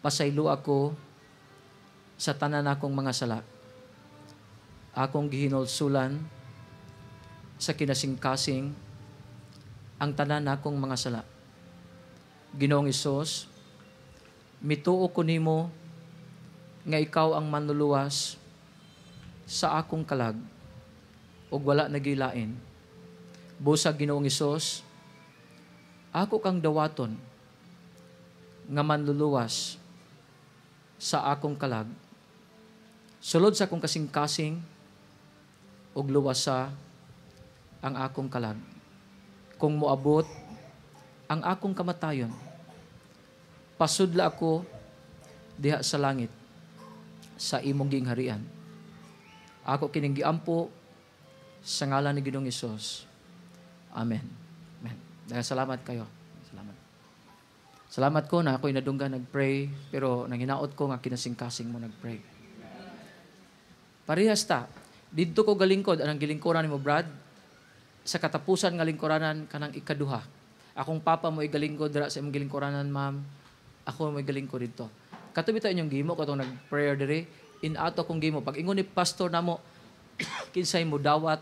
pasaylo ako sa tanan akong mga sala. Akong gihinulsulan sa kinasing-kasing ang tanan akong mga sala. Ginoong Hesus, mituo ko nimo nga ikaw ang manluluwas sa akong kalag ug wala nagilain. Busa Ginoong Hesus, ako kang dawaton nga manluluwas sa akong kalag. Sulod sa akong kasing-kasing ug luwasa ang akong kalag. Kung moabot ang akong kamatayon, pasudla ako diha sa langit sa imong gingharian. Ako kining giampo sa ngalan ni Ginoong Hesus. Amen. Amen. Dahil salamat kayo. Salamat. Salamat ko na ako'y nadunggan nagpray, pero nanginaot ko nga kinasing-kasing mo nagpray. Parehas ta. Dito ko galingkod, anang gilingkuran ni mo, Brad? Sa katapusan nga lingkuranan, kanang ikaduha. Akong papa mo igalingkod dira sa imong gilingkuranan, ma'am. Ako mo igalingkod dito. Katubito inyong gimo, katong nag-prayer dire, in ato kong gimo. Pag ingon ni pastor na mo, kinsay mo dawat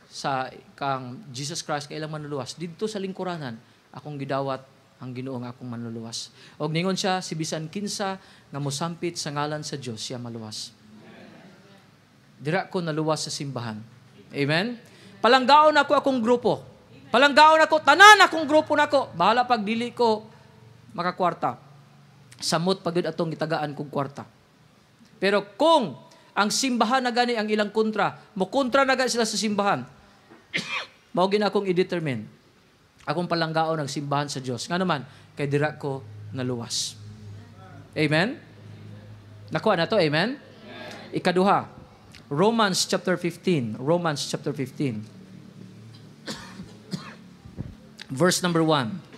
sa kang Jesus Christ, kailang manluluwas. Dito sa lingkuranan, akong gidawat ang Ginoo nga akong manluluwas. Og ningon siya, si bisan kinsa nga mosampit sa ngalan sa Dios, siya maluwas. Dira ko naluwas sa simbahan. Amen? Palanggaon ako akong grupo. Palanggaon ako, tanan akong grupo nako. Bahala pag dili ko makakwarta. Samot pagod atong gitagaan kong kwarta. Pero kung ang simbahan na gani ang ilang kontra, mo kontra na gani sila sa simbahan, mao gina akong i-determine. Akong palanggaon ang simbahan sa Dios. Nga naman, kay dira ko naluwas. Amen? Nakuha na to, amen? Ikaduha, Romans chapter 15. Romans chapter 15. Verse number 1.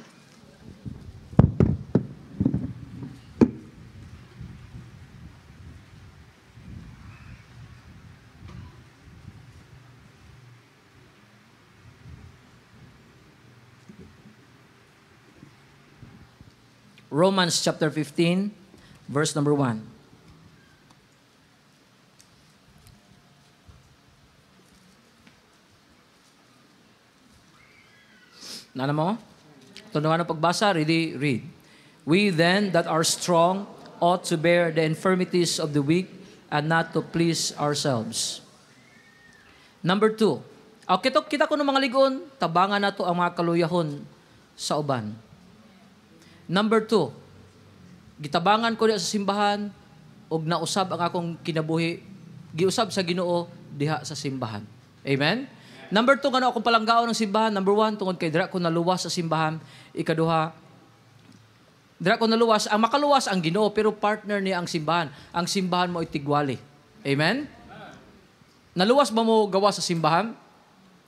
Romans chapter 15, verse number 1. Nana mo? Tunungan ang pagbasa. Ready? Read. We then that are strong ought to bear the infirmities of the weak and not to please ourselves. Number 2. Kita ko ng mga ligon, tabangan na to ang mga kaluyahon sa uban. Number 2. Gitabangan ko diha sa simbahan og nausab ang akong kinabuhi, giusab sa Ginoo diha sa simbahan. Amen? Number 2, ngano akong palanggaon ng simbahan. Number 1, tungod kay dira ko naluwas sa simbahan. Ikaduha, dira ko naluwas. Ang makaluwas ang Ginoo, pero partner niya ang simbahan. Ang simbahan mo itigwali. Amen? Naluwas ba mo gawa sa simbahan?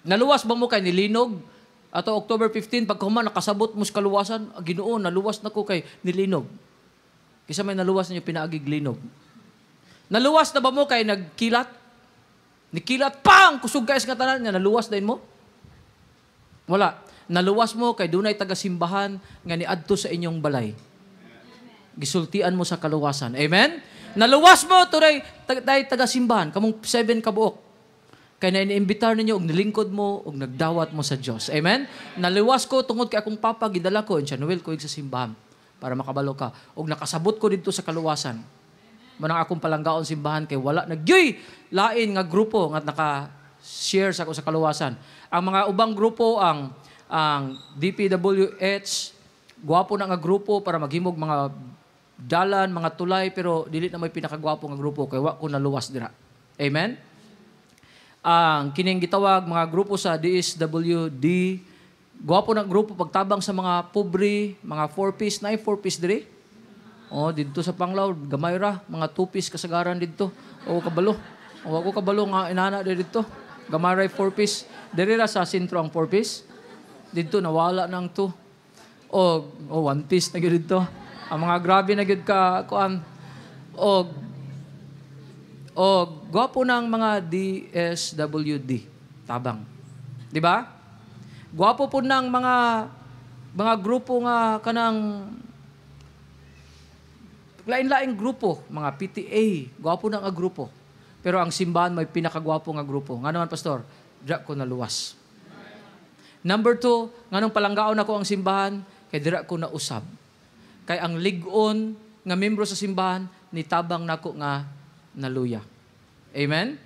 Naluwas ba mo kay nilinog? Ato October 15, pagkahuman, nakasabot mo sa kaluwasan, Ginoo, naluwas na ko kay nilinog. Kisa may naluwas na yung pinaagig linog. Naluwas na ba mo kay nagkilat? Nikilat, pang! Kusog kayo sa katanan niya, naluwas din mo? Wala. Naluwas mo kay dunay taga-simbahan nga niadto sa inyong balay. Gisultian mo sa kaluwasan. Amen? Naluwas mo, tunay taga-simbahan, kamong 7 kabuok. Kaya na-inimbitar ninyo, og nilingkod mo, og nagdawat mo sa Diyos. Amen? Naluwas ko, tungod kay akong papa, gidala ko, and Noel ko sa simbahan, para makabalo ka. Og nakasabot ko dito sa kaluwasan. Manang akong palanggaon simbahan kay wala nagyoy lain nga grupo nga naka-share sa ako sa kaluwasan. Ang mga ubang grupo ang DPWH, gwapo na nga grupo para maghimog mga dalan, mga tulay, pero dili na may pinakagwapo nga grupo kay wa ko naluwas dira. Amen? Ang kining gitawag mga grupo sa DSWD, gwapo na grupo pagtabang sa mga pobre, mga 4-piece, na 4-piece diri. Oh, dito sa Panglao, gamay ra, mga 2-piece kasagaran dito. O kabalo. O ako kabalo nga inana dito. Gamay ra 4-piece. Diri ra sa sentro ang 4-piece. Dito nawala nang 2. O 1-piece na gyud dito. Ang mga grabe na gyud ka kuan. O gwapo ng mga DSWD tabang. Di ba? Gwapo po ng mga grupo nga kanang lain-laing grupo, mga PTA, gwapo na nga grupo. Pero ang simbahan may pinakagwapo nga grupo. Nga naman, Pastor, dira ko naluwas. Number 2, nga nung palanggaon ako ang simbahan, kay dira ko na usab. Kay ang ligon nga membro sa simbahan, nitabang nako nga naluya. Amen?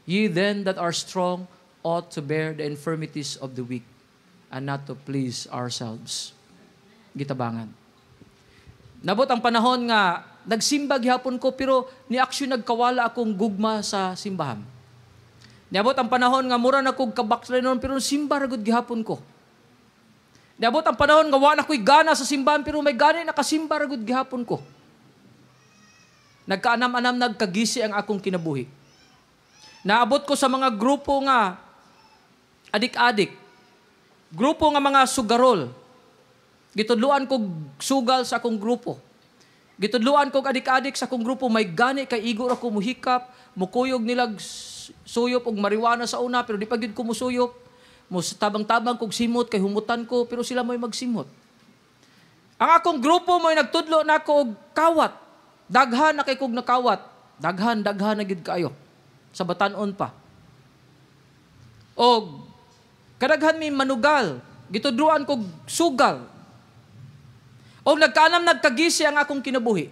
Ye then that are strong ought to bear the infirmities of the weak and not to please ourselves. Gitabangan. Nabot ang panahon nga nagsimba gihapon ko pero ni aksyon nagkawala akong gugma sa simbahan. Niabot ang panahon nga mura na kog kabakslinon pero simba ra gud gihapon ko. Niabot ang panahon nga wala ko'y gana sa simbahan pero may gani nakasimba ra gud gihapon ko. Nagkaanam-anam nagkagisi ang akong kinabuhi. Naabot ko sa mga grupo nga adik-adik. Grupo nga mga sugarol. Gitudluan kog sugal sa akong grupo. Gitudluan kog adik-adik sa akong grupo. May gani kay igor ako muhikap, mukuyog nilag suyop og marijuana sa una pero di pa gyud ko musuyop. Mo tabang-tabang kog simot kay humutan ko pero sila mo'y magsimot. Ang akong grupo mo'y nagtudlo nako og kawat. Daghan na kay kog nakawat. Daghan na gyud kaayo. Sa batanon pa. Og kadaghan mi manugal. Gitudluan kog sugal. O nagkaanam nagkagisi ang akong kinabuhi.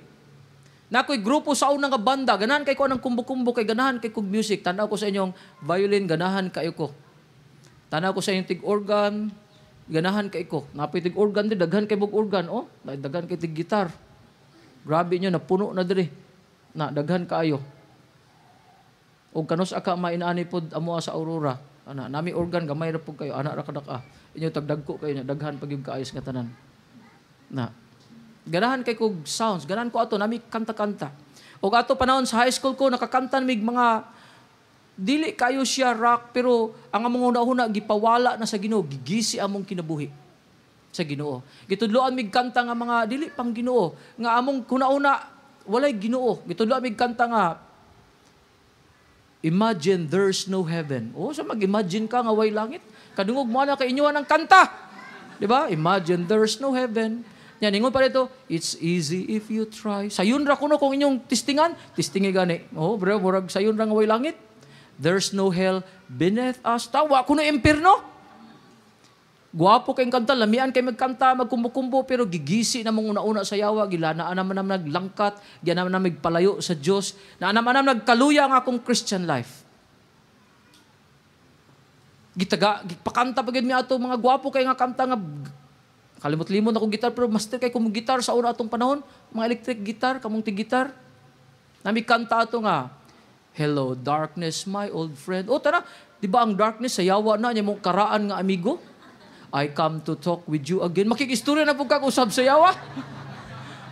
Na ako'y grupo sa unang nga banda, ganahan kay ko ng kumbo-kumbo, kay ganahan kay kog music. Tanaw ko sa inyong violin, ganahan kayo ko. Tanaw ko sa inyong tig-organ, ganahan kay ko. Napay tig-organ din, daghan kay bug-organ. Oh, daghan kay tig-gitar. Grabe nyo, napuno na diri. Na, daghan kaayo. O kanus aka mainani pod amo sa Aurora. Ana, nami organ, gamay ra po kayo. Anak ra kadaka. Inyo tagdagko kayo, daghan pag yung kaayos nga tanan. Na, ganahan kay kog sounds, ganahan ko ato, nami kanta-kanta. O ato panahon sa high school ko, nakakanta mig mga, dili kayo siya rock, pero ang among una-una, gipawala na sa Ginoo, gigisi among kinabuhi sa Ginoo. Gitudloan mig kanta nga mga, dili pang Ginoo, nga among una-una, walay Ginoo. Gitudloan mig kanta nga, imagine there's no heaven. O, sa mag-imagine ka nga way langit. Kadungog mo na kay inyo ng kanta. Diba? Imagine there's no heaven. Yan, ingon pa rito, it's easy if you try. Sayon ra kuno kung inyong tistingan, tistingi gani. Oh, bro, murag sayon ra nga way langit. There's no hell beneath us. Tawa kuno impierno. Guwapo kayong kanta, lamian kay magkanta, magkumbo-kumbo, pero gigisi na mong una-una sa yawa, gilanaan naman naglangkat, gilanaan naman nagpalayo sa Diyos, na naman nagkaluya ang akong Christian life. Gipakanta pagid mi ato mga guwapo kay nga kanta nga kalimot-limot ako gitar, pero master kay kumong gitar sa una atong panahon, mga electric guitar, kamong gitar. Nami kanta ato nga, hello darkness, my old friend. O tara, di ba ang darkness sa yawa na niya mong karaan nga amigo? I come to talk with you again. Makikistorya na po kag-usab sa yawa.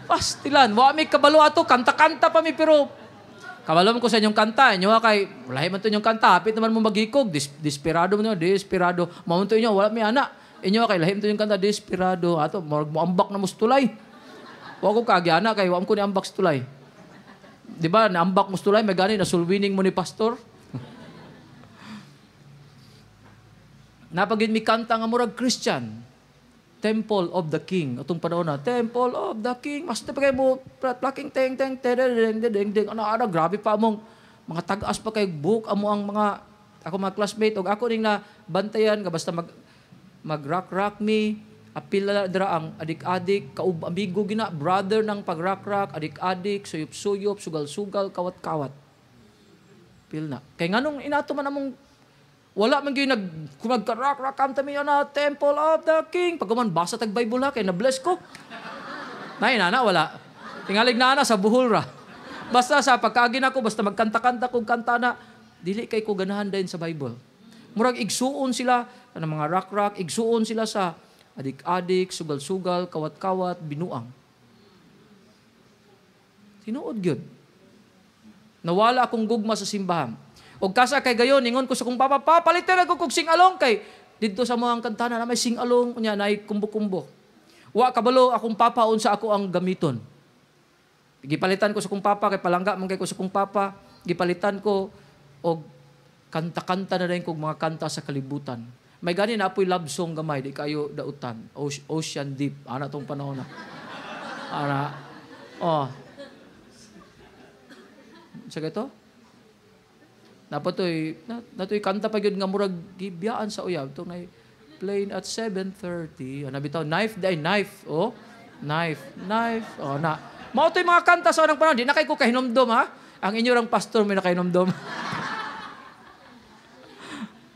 Pastilan, wa may kabalo ato, kanta-kanta pa mi, pero kabalo mo ko sa inyong kanta. Inyo kay, wala man to inyong kanta, hapit naman mo maghikog, desperado mo nyo, desperado. Mamunto inyo, wala may anak. Inyo kay, lahim to yung kanta, desperado. Ato, moambak na mo stulay. Wa ko kagyana, kay wam ko ni ambak stulay. Di ba, naambak mo stulay, may gani, nasulwining mo ni pastor. Napagin mi kanta nga murag Christian. Temple of the King. Atong panahon na, Temple of the King. Mas na pa kayo mo, plaking teng, ano, grabe pa among mga tagas pa kayo book, amo ang mga, ako mga classmate, o ako rin na bantayan, basta mag-rock me, apila dira ang adik-adik, amigo gina, brother ng pag-rock, adik-adik, suyop-suyop, sugal-sugal, kawat-kawat. Pil na. Kaya nga nung inato man among wala man gyud nagka-rock kanta mi na Temple of the King. Pag man basa tag Bible ha kay na-bless ko. Nay nana wala. Tingalig na sa buhol ra. Basta sa pagkaagi nako basta magkanta-kanta kog kanta na dili kay ko ganahan din sa Bible. Murag igsuon sila ng mga rock, igsuon sila sa adik-adik, sugal-sugal, kawat-kawat, binuang. Tinuod gyud. Nawala akong gugma sa simbahan. Og kasa kay gayon ningon ko sa kong papa, palitan ako kog sing-along kay didto sa mga kantana na may sing-along unya nay kumbo-kumbo. Wa kabalo akong papa unsa ako ang gamiton. Gipalitan ko sa kong papa kay palangga man kay ko sa kong papa, gipalitan ko og kanta-kanta na rin kog mga kanta sa kalibutan. May gani na apoy love song gamay di kayo dautan. Ocean Deep ana tong panahon na. Ana. Oh. Sa gato? Natoy kanta pa gyud nga murag gibiyaan sa uyab tong nay plane at 7:30. Ana bitaw knife. Oh. Knife. Oh na. Mao toy mga kanta sa unang panahon. Di na kay ko kahinomdom ha. Ang inyo rang pastor may nakahinomdom.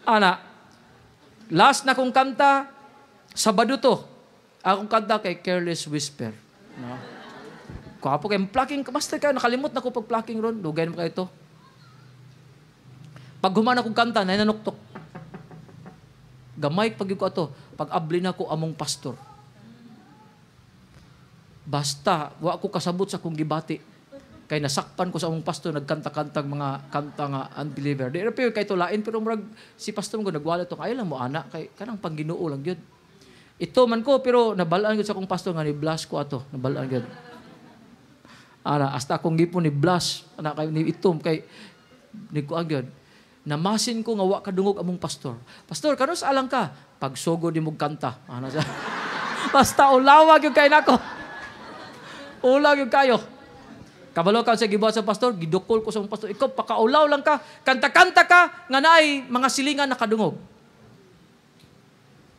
Ana. Last na kong kanta Sabado to. Akong kanta kay Careless Whisper. No. Kuha po kay plucking master kayo nakalimot na ko pag plucking ron. Dugay mo kayo to. Pag humana kong kanta, nananuktok. Gamay pag ko ato, pag abli na ko among pastor. Basta, wa ko kasabot sa kong gibati. Kay nasakpan ko sa among pastor, nagkanta-kantang mga kanta nga unbeliever. Di pero kay tulain, pero murag si pastor mo nagwala to, kaya lang mo anak, kay kanang pangginoo lang yun. Ito man ko, pero nabalaan ko sa akong pastor nga ni-blast ko ato. Nabalaan yun. Hasta akong gipon ni-blast, anak kayo ni itom, kay nikuang yun. Namasin ko nga wa kadungog among pastor. Pastor, kano sa alang ka? Pagsugo di mo kanta. Ano siya? Basta ulawag yung kayo nako. Ulag yung kayo. Kabalo ka sa gibuhat sa pastor, gidukol ko sa mong pastor. Ikaw, pakaulaw lang ka. Kanta-kanta ka, nga naay mga silingan na kadungog.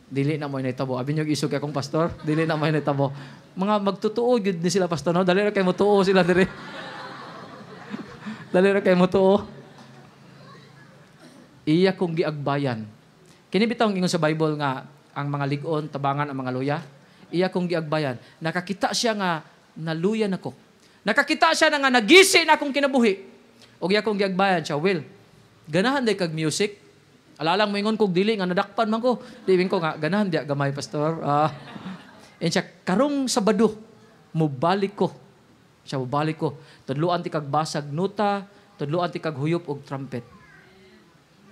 Dili na mo initabo. Abi nyo isog akong pastor, dili na mo initabo. Mga magtutuo, yun ni sila pastor. No? Dali na kayo mo tuo sila diri. Dali na kayo mo tuo. Iya kong giagbayan. Kini bitaw ingon sa Bible nga ang mga ligon tabangan ang mga luya. Iya kong giagbayan. Nakakita siya nga naluyan ako. Nakakita siya na nga nagisi na akong kinabuhi. Og iya kong giagbayan siya, Will. Ganahan day kag music. Alalang mo ingon kog dili nga nadakpan man ko. Diwing ko nga ganahan dia gamay pastor. And siya karong Sabado mubalik ko. Siya mubalik ko. Tudloan ti kag basag nota, tudloan ti kag huyop og trumpet.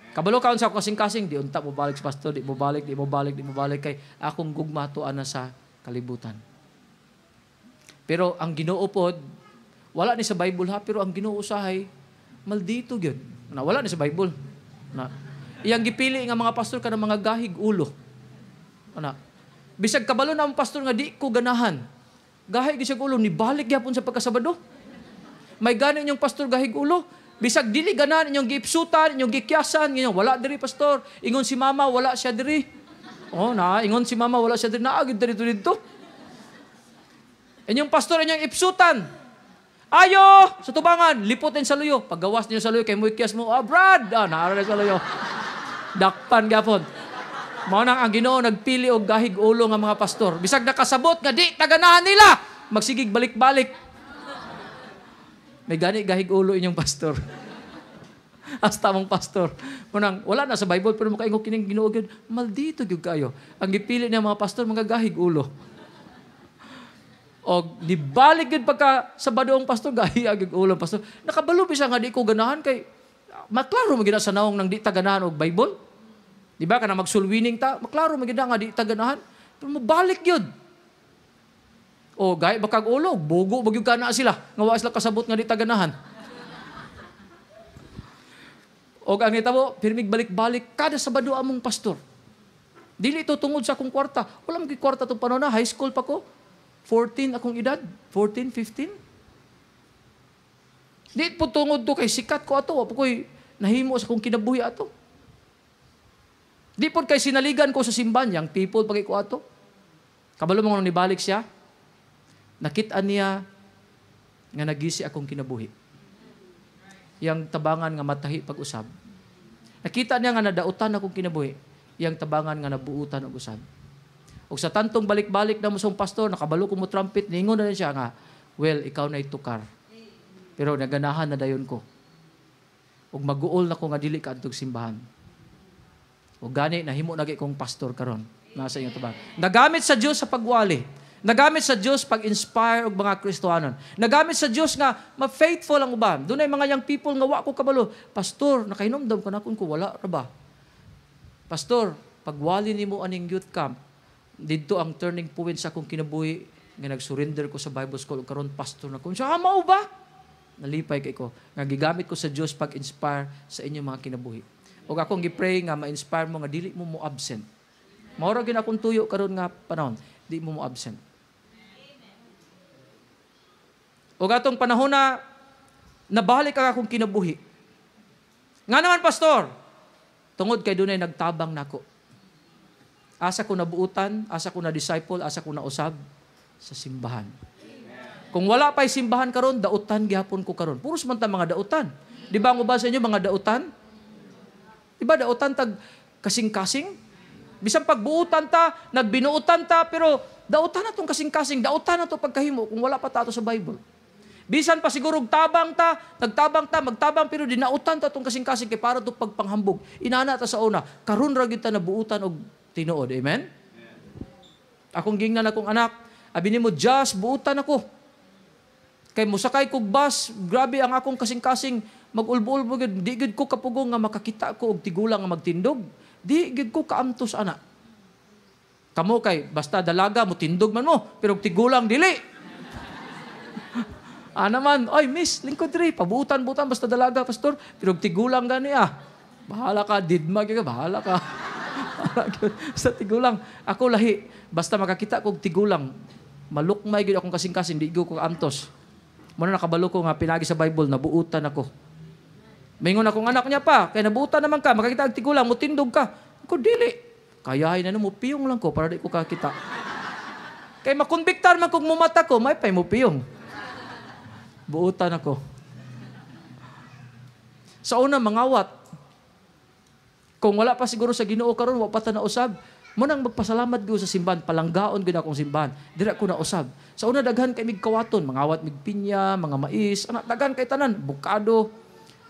Kabalo kaon sa kasing-kasing, di unta mo balik sa pastor, di mo balik kay akong gugma tuan na sa kalibutan. Pero ang Ginoo pod, wala ni sa Bible ha, pero ang Ginoo usahay, maldito gyud. Na wala ni sa Bible. Na iyang gipili nga mga pastor kanang mga gahig ulo. Ana. Bisag kabalo na ang pastor nga di ko ganahan. Gahig siya ulo ni balik gyapon sa pagkasabado. May gani inyong pastor gahig ulo. Bisag dili ganan inyong giipsutan, inyong gikyasan, inyong wala diri pastor. Ingon si mama, wala siya diri. Oh, ingon si mama, wala siya din naagid dito. Inyong pastor, inyong ipsutan. Ayo! Sa tubangan, liputin sa luyo. Paggawas niyo sa luyo, kay Muikias mo, Brad! Naara na sa luyo. Dakpan gapon. Mao nang ang Ginoo nagpili og gahig ulo nga mga pastor. Bisag nakasabot nga di taganahan nila, magsigig balik-balik. May gani gahig ulo inyong pastor. Hasta mong pastor. Munang wala na sa Bible pero makaingon kining Ginoo gyud, maldito gyud kayo. Ang gipili niya mga pastor mga gahig ulo. O dibalik gyud pagka Sabado ang pastor gahig ulo pastor. Nakabalo siya nga di ko ganahan kay maklaro mo gina sa naong nang di taganahan og Bible. Di ba kana magsulwining ta, maklaro mo gina nga di taganahan. Pero mabalik gyud. O gay bakag ulo, bugo bagyog kana sila. Nga wa sila kasabot nga di taganahan. O ang itabo, pirmig balik-balik kada Sabado among pastor. Dili ito tungod sa akong kwarta. Wala mong kwarta itong panahon na. High school pa ko. 14 akong edad. 14, 15. Di po tungod to kay sikat ko ato. Apo ko'y nahimo sa akong kinabuhi ato. Di po kay sinaligan ko sa simbahan. Yang people pag ko ato. Kabalo mo nung nibalik siya. Nakitaan niya nga nagisi akong kinabuhi. Yang tabangan nga matahi pag-usab. Nakita niya nga nadautan akong kinabuhi. Yang tabangan nga nabuutan og usab. O sa tantong balik-balik na mo sa pastor, nakabalo ko mo trumpet, ningon na rin siya nga, well, ikaw na itukar. Pero naganahan na dayon ko. O mag-uol na ko nga dili ka antong simbahan. O gani, nahimo nagi kong pastor karon. Nasa inyong tabang. Nagamit sa Diyos sa pagwali. Nagamit sa Diyos pag-inspire og mga Kristohanon. Nagamit sa Diyos nga ma-faithful ang uban. Doon ay mga young people nga wa ko kabalo. Pastor, nakainomdom ka na kung wala ra ba? Pastor, pagwali nimo aning youth camp, didto ang turning point sa akong kinabuhi nga nag-surrender ko sa Bible School ug karon pastor na ko. Siya mao ba? Nalipay kay ko nga gigamit ko sa Diyos pag-inspire sa inyong mga kinabuhi. Ug akong gi-pray nga ma-inspire mo nga dili mo absent. Mao ra gyud akong tuyo karon nga panahon, di mo absent. O atong panahon na nabalik ang akong kinabuhi. Nga naman, pastor, tungod kay dunay nagtabang nako. Asa ko nabuutan, asa ko na disciple, asa ko na usab sa simbahan. Kung wala pa'y simbahan karon, dautan gihapon ko karon. Puros man ta mga dautan. Di ba ang uban sa inyo mga dautan? Di ba dautan tag kasing-kasing? Bisan pagbuutan ta, nagbinuutan ta, pero dautan na tong kasing-kasing, dautan na to pagkahimo kung wala pa tato sa Bible. Bisan pa siguro nagtabang ta, magtabang, pero dinautan ta tong kasing-kasing kay para to pagpanghambog. Inana ta sa una, karon ra gyud ta nabuutan og tinuod. Amen? Akong gingnan akong anak, abi nimo, just buutan ako. Kay musakay kog bus, grabe ang akong kasing-kasing, mag-ulbo-ulbo gyud, di gyud ko kapugong nga makakita ko og tigulang nga magtindog. Di gyud ko kaamtos ana. Kamo kay basta dalaga mo tindog man mo, pero og tigulang dili. Naman, oy miss, lingkod diri, pabutan-butan basta dalaga pastor, pero og tigulang gani Bahala ka, didma ka, bahala ka. Sa tigulang, ako lahi, basta makakita ko og tigulang, malukmay gyud akong kasing-kasing, di gyud ko kaamtos. Muna nakabalo ko nga pinagi sa Bible, nabuutan ako. Mingon akong anak niya pa, kaya nabuutan naman ka, makakita og tigulang, mutindog ka. Ako dili. Kayahin na mo, piyong lang ko para di ko kakita. Kaya makonbiktar man kung mumata ko, may pay mo piyong. Buutan ako. Sa una, mangawat. Kung wala pa siguro sa Ginoo karon, wa pa ta nausab, mo nang magpasalamat gyud sa simbahan, palanggaon gyud akong simbahan. Dira ko nausab. Sa una, daghan kay mig kawaton, mangawat mig pinya, mga mais, daghan kay tanan, bukado,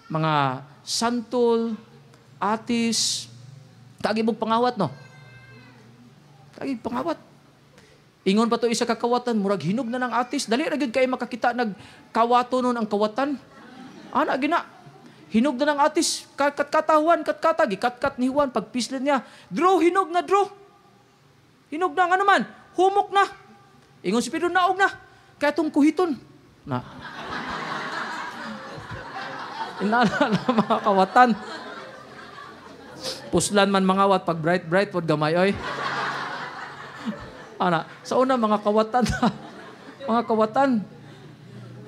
mga santol, atis, kagibog pangawat, no? Kagibog pangawat. Ingon pa to isa kakawatan, murag hinog na ng atis. Dali ra gyud kay makakita nagkawato nun ang kawatan. Ana gina. Hinog na ng atis. Katkatawan, katkatagi, katkat ni Juan pagpislin niya. Draw, hinog na draw. Hinog na nga naman. Humok na. Ingon si Pedro, naog na. Kaya itong kuhiton. Na. Inala na mga kawatan. Puslan man mangawat pag bright-bright pod gamay oy. Ana, sa una mga kawatan ta. Mga kawatan.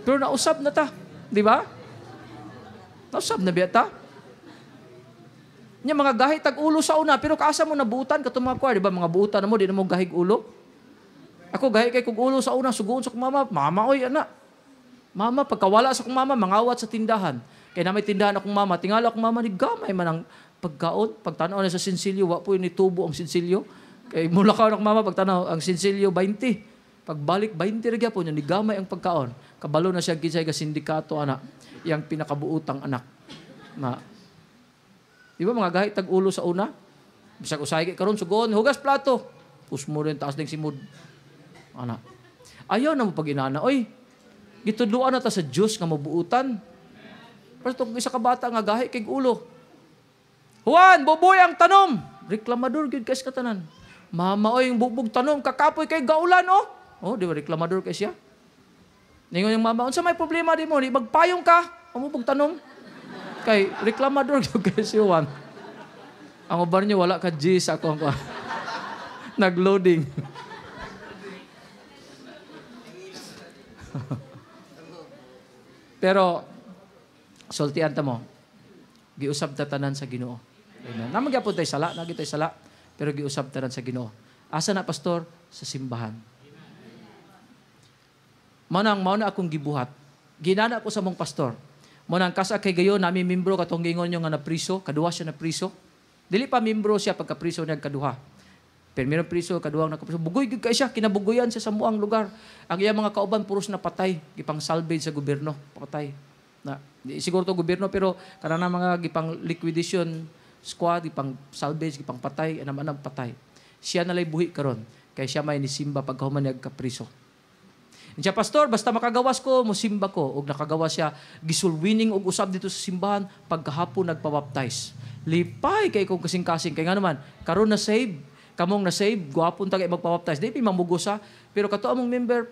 Pero nausab na ta, di ba? Nausab na biya ta. Nya mga gahit tag ulo sa una, pero kaasa mo nabuutan katong mga kuha, di ba? Mga buutan na mo, di na mo gahig ulo. Ako gahit kay kog ulo sa una, sugoon sa kong mama, mama, oy, ana. Mama, pagkawala sa kong mama, mangawat sa tindahan. Kaya na may tindahan akong mama, tingala akong mama, ni gamay man ang pagkaon. Pagtanaw na sa sinsilyo, wa po tubo ang sinsilyo. Kaya mula ka akong mama, pagtanaw, ang sinsilyo, 20. Pagbalik, 20 rin po niya, ni gamay ang pagkaon. Kabalo na siya, ginsay ka sindikato, anak. Yang pinakabuutang anak. Na, di ba mga gahit tag ulo sa una? Bisag usay kay karon sugon, hugas plato. Pusmo rin taas ning simod. Ana. Ayaw na mo pag inana, oy. Gitudloan na ta sa Dios nga mabuutan. Pero tong isa ka bata nga gahi kay ulo. Juan, buboy ang tanom. Reklamador gyud kay katanan. Mama oy, yung bubog tanom kakapoy kay gaulan oh. Oh, di ba reklamador kay siya? Ningon yung mama, unsa may problema di mo? Di magpayong ka, amubog tanom. Kay reklamador gyud kay si Juan. Ang ubar niyo wala ka G sa akong nagloading. Pero sultian ta mo. Giusab ta tanan sa Ginoo. Amen. Namang gyapon tay sala, nagi tay sala, pero giusab tanan sa Ginoo. Asa na pastor? Sa simbahan. Mao na akong gibuhat. Ginana ko sa mong pastor. Munang kasa kay gayon nami membro katong gingon nyo nga na priso, kaduha siya na priso. Dili pa membro siya pagka priso niya kaduha. Primero priso, kaduhang nakapriso. Bugoy gyud kay siya, kinabugoyan sa samuang lugar. Ang iya mga kauban puros na patay, gipang salvage sa gobyerno, patay. Na siguro to gobyerno pero kanang mga gipang liquidation squad, gipang salvage, gipang patay, anam patay. Siya nalay buhi karon kay siya may nisimba pagkahuman niya kapriso. Siya, pastor, basta makagawas ko, musimba ko. Og nakagawas siya, gisulwining og usab dito sa simbahan, pagkahapon nagpabaptize. Lipay kay kong kasing-kasing. Kaya nga naman, karon na save, kamong na save, guwapon tagay magpabaptize. Di pi mamugusa. Pero kato among member,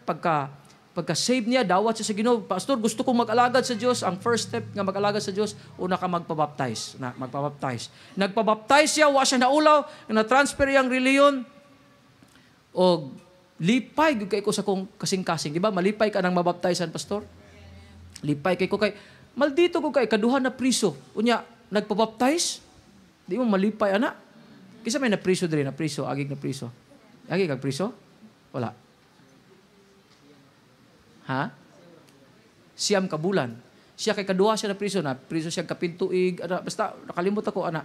pagka-save niya, dawat siya sa Ginoo. Pastor, gusto kong mag-alagad sa Dios. Ang first step nga mag-alagad sa Dios, una ka magpabaptize. Magpabaptize. Nagpabaptize siya, wa siya naulaw, na-transfer yang reliyon. Og lipay kay ko sa kong kasing-kasing. Di ba? Malipay ka nang mabaptizan, pastor? Lipay kay ko kay, maldito ko kay, kaduhan na priso. Unya, nagpabaptize? Di mo malipay, ana? Kisa may napriso din, napriso, agig na priso. Agig kag priso? Wala. Ha? Siyam kabulan. Siya kay kaduha siya na priso siya kapintuig, ana, basta nakalimot ako, ana.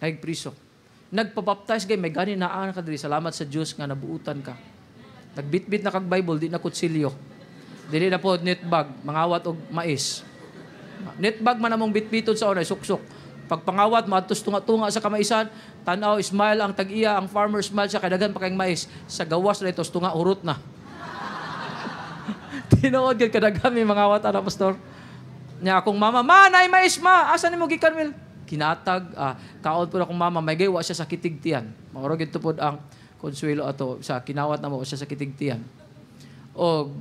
Agig priso. Nagpabaptize kay may gani naa ka diri, salamat sa Dios nga nabuutan ka. Nagbitbit na kag Bible, di na kutsilyo. Dili na po netbag, mangawat og mais. Netbag man among bitbiton sa unay suksok. Pag pangawat maadtos tunga-tunga sa kamaisan, tan-aw smile ang tag-iya, ang farmer smile siya kay daghan pa kay mais. Sa gawas na ito tunga urot na. Tinuod gyud kadaghan mi mangawat ana pastor. Nya akong mama, "Ma, nay mais ma, asa nimo gikan mil?" Kinatag, kaon po na kong mama, may gaywa siya sa kitigtiyan. Maurog ito po ang konsuelo ato, sa kinawat na mo siya sa kitigtiyan. O,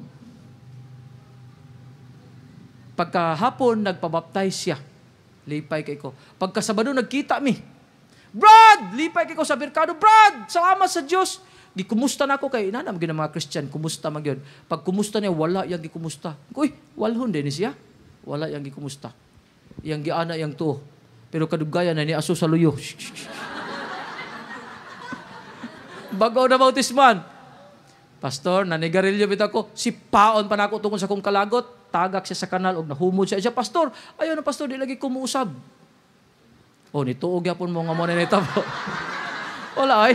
pagkahapon, nagpabaptize siya. Lipay kay ko. Pagkasabado, nagkita mi. Brad! Lipay kay ko sa merkado. Brad! Salamat sa Diyos! Gikumusta na ako kay inanam gina mga Christian. Kumusta man yun. Pag kumusta niya, wala yang gikumusta. Uy, walhon din siya. Wala yang gikumusta. Yang giana, yang tuo. Pero kadugayan na ni aso sa luyo. Bagaw na bautisman. Pastor, nanigarilyo bitaw ko. Si paon pa na ako tungkol sa kong kalagot. Tagak siya sa kanal o nahumod siya. Siya, pastor, ayaw na pastor, di lagi kumuusab. O, nituog yapon mo nga muna nito po. Wala ay.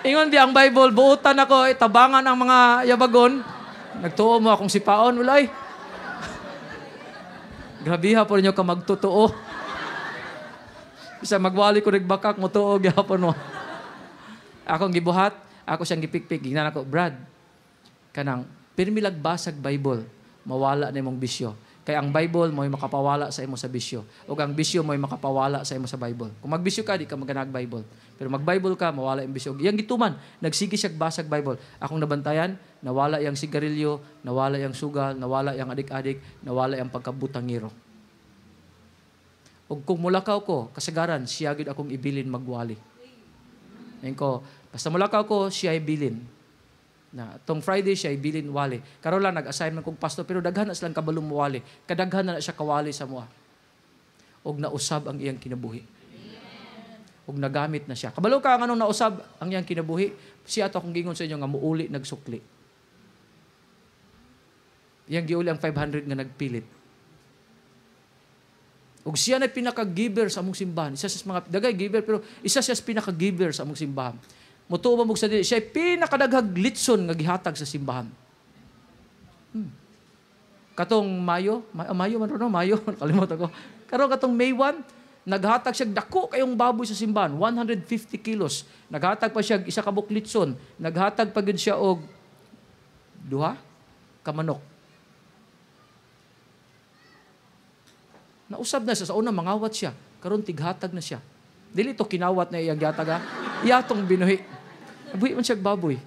Ingon di ang Bible, buutan ako, tabangan ang mga yabagon. Nagtuo mo akong si paon, wala ay. Grabiha po ninyo ka magtotoo. Bisa magwali ko nagbakak mo tuog yapon mo. Akong gibuhat, ako siyang gipikpik. Gignan ako, Brad, kanang pirmilag basag Bible, mawala na imong bisyo. Kaya ang Bible mo'y makapawala sa imo sa bisyo. O ang bisyo mo'y makapawala sa imo sa Bible. Kung magbisyo ka, di ka maganag Bible. Pero mag-Bible ka, mawala yung bisyo. Yang gituman, nagsigi siya basag Bible. Akong nabantayan, nawala yung sigarilyo, nawala yung sugal, nawala yung adik-adik, nawala yung pagkabutangiro. O kung mulakaw ko, kasagaran, siya gid akong ibilin magwali. Ngayon ko, basta mulakaw ko, siya ibilin. Na, tong Friday siya ibilin wali. Karon lang nag-assignment kong pastor, pero daghan na silang kabalong wali. Kadaghan na siya kawali sa mua. Og nausab ang iyang kinabuhi. ug nagamit na siya. Kabalo ka anong nausab ang iyang kinabuhi, siya ato akong gingon sa inyo nga muuli nagsukli. Yang giuli ang 500 nga nagpilit. Ug siya na pinaka-giver sa among simbahan. Isa sa mga dagay giver pero isa siya sa pinaka-giver sa among simbahan. Mutuo ba mo sa dili, siya pinakadaghag litson nga gihatag sa simbahan. Katong Mayo man no, Mayo, kalimutan ko. Karon katong May 1, naghatag siya dako kayong baboy sa simbahan, 150 kilos. Naghatag pa siya isa ka buklitson, naghatag pa gid siya og duha ka manok. Nausab na siya sa una mangawat siya, karon tighatag na siya. Dili to kinawat na iyang gihatag ha. Iyatong binuhi. Nabuhi man siya baboy.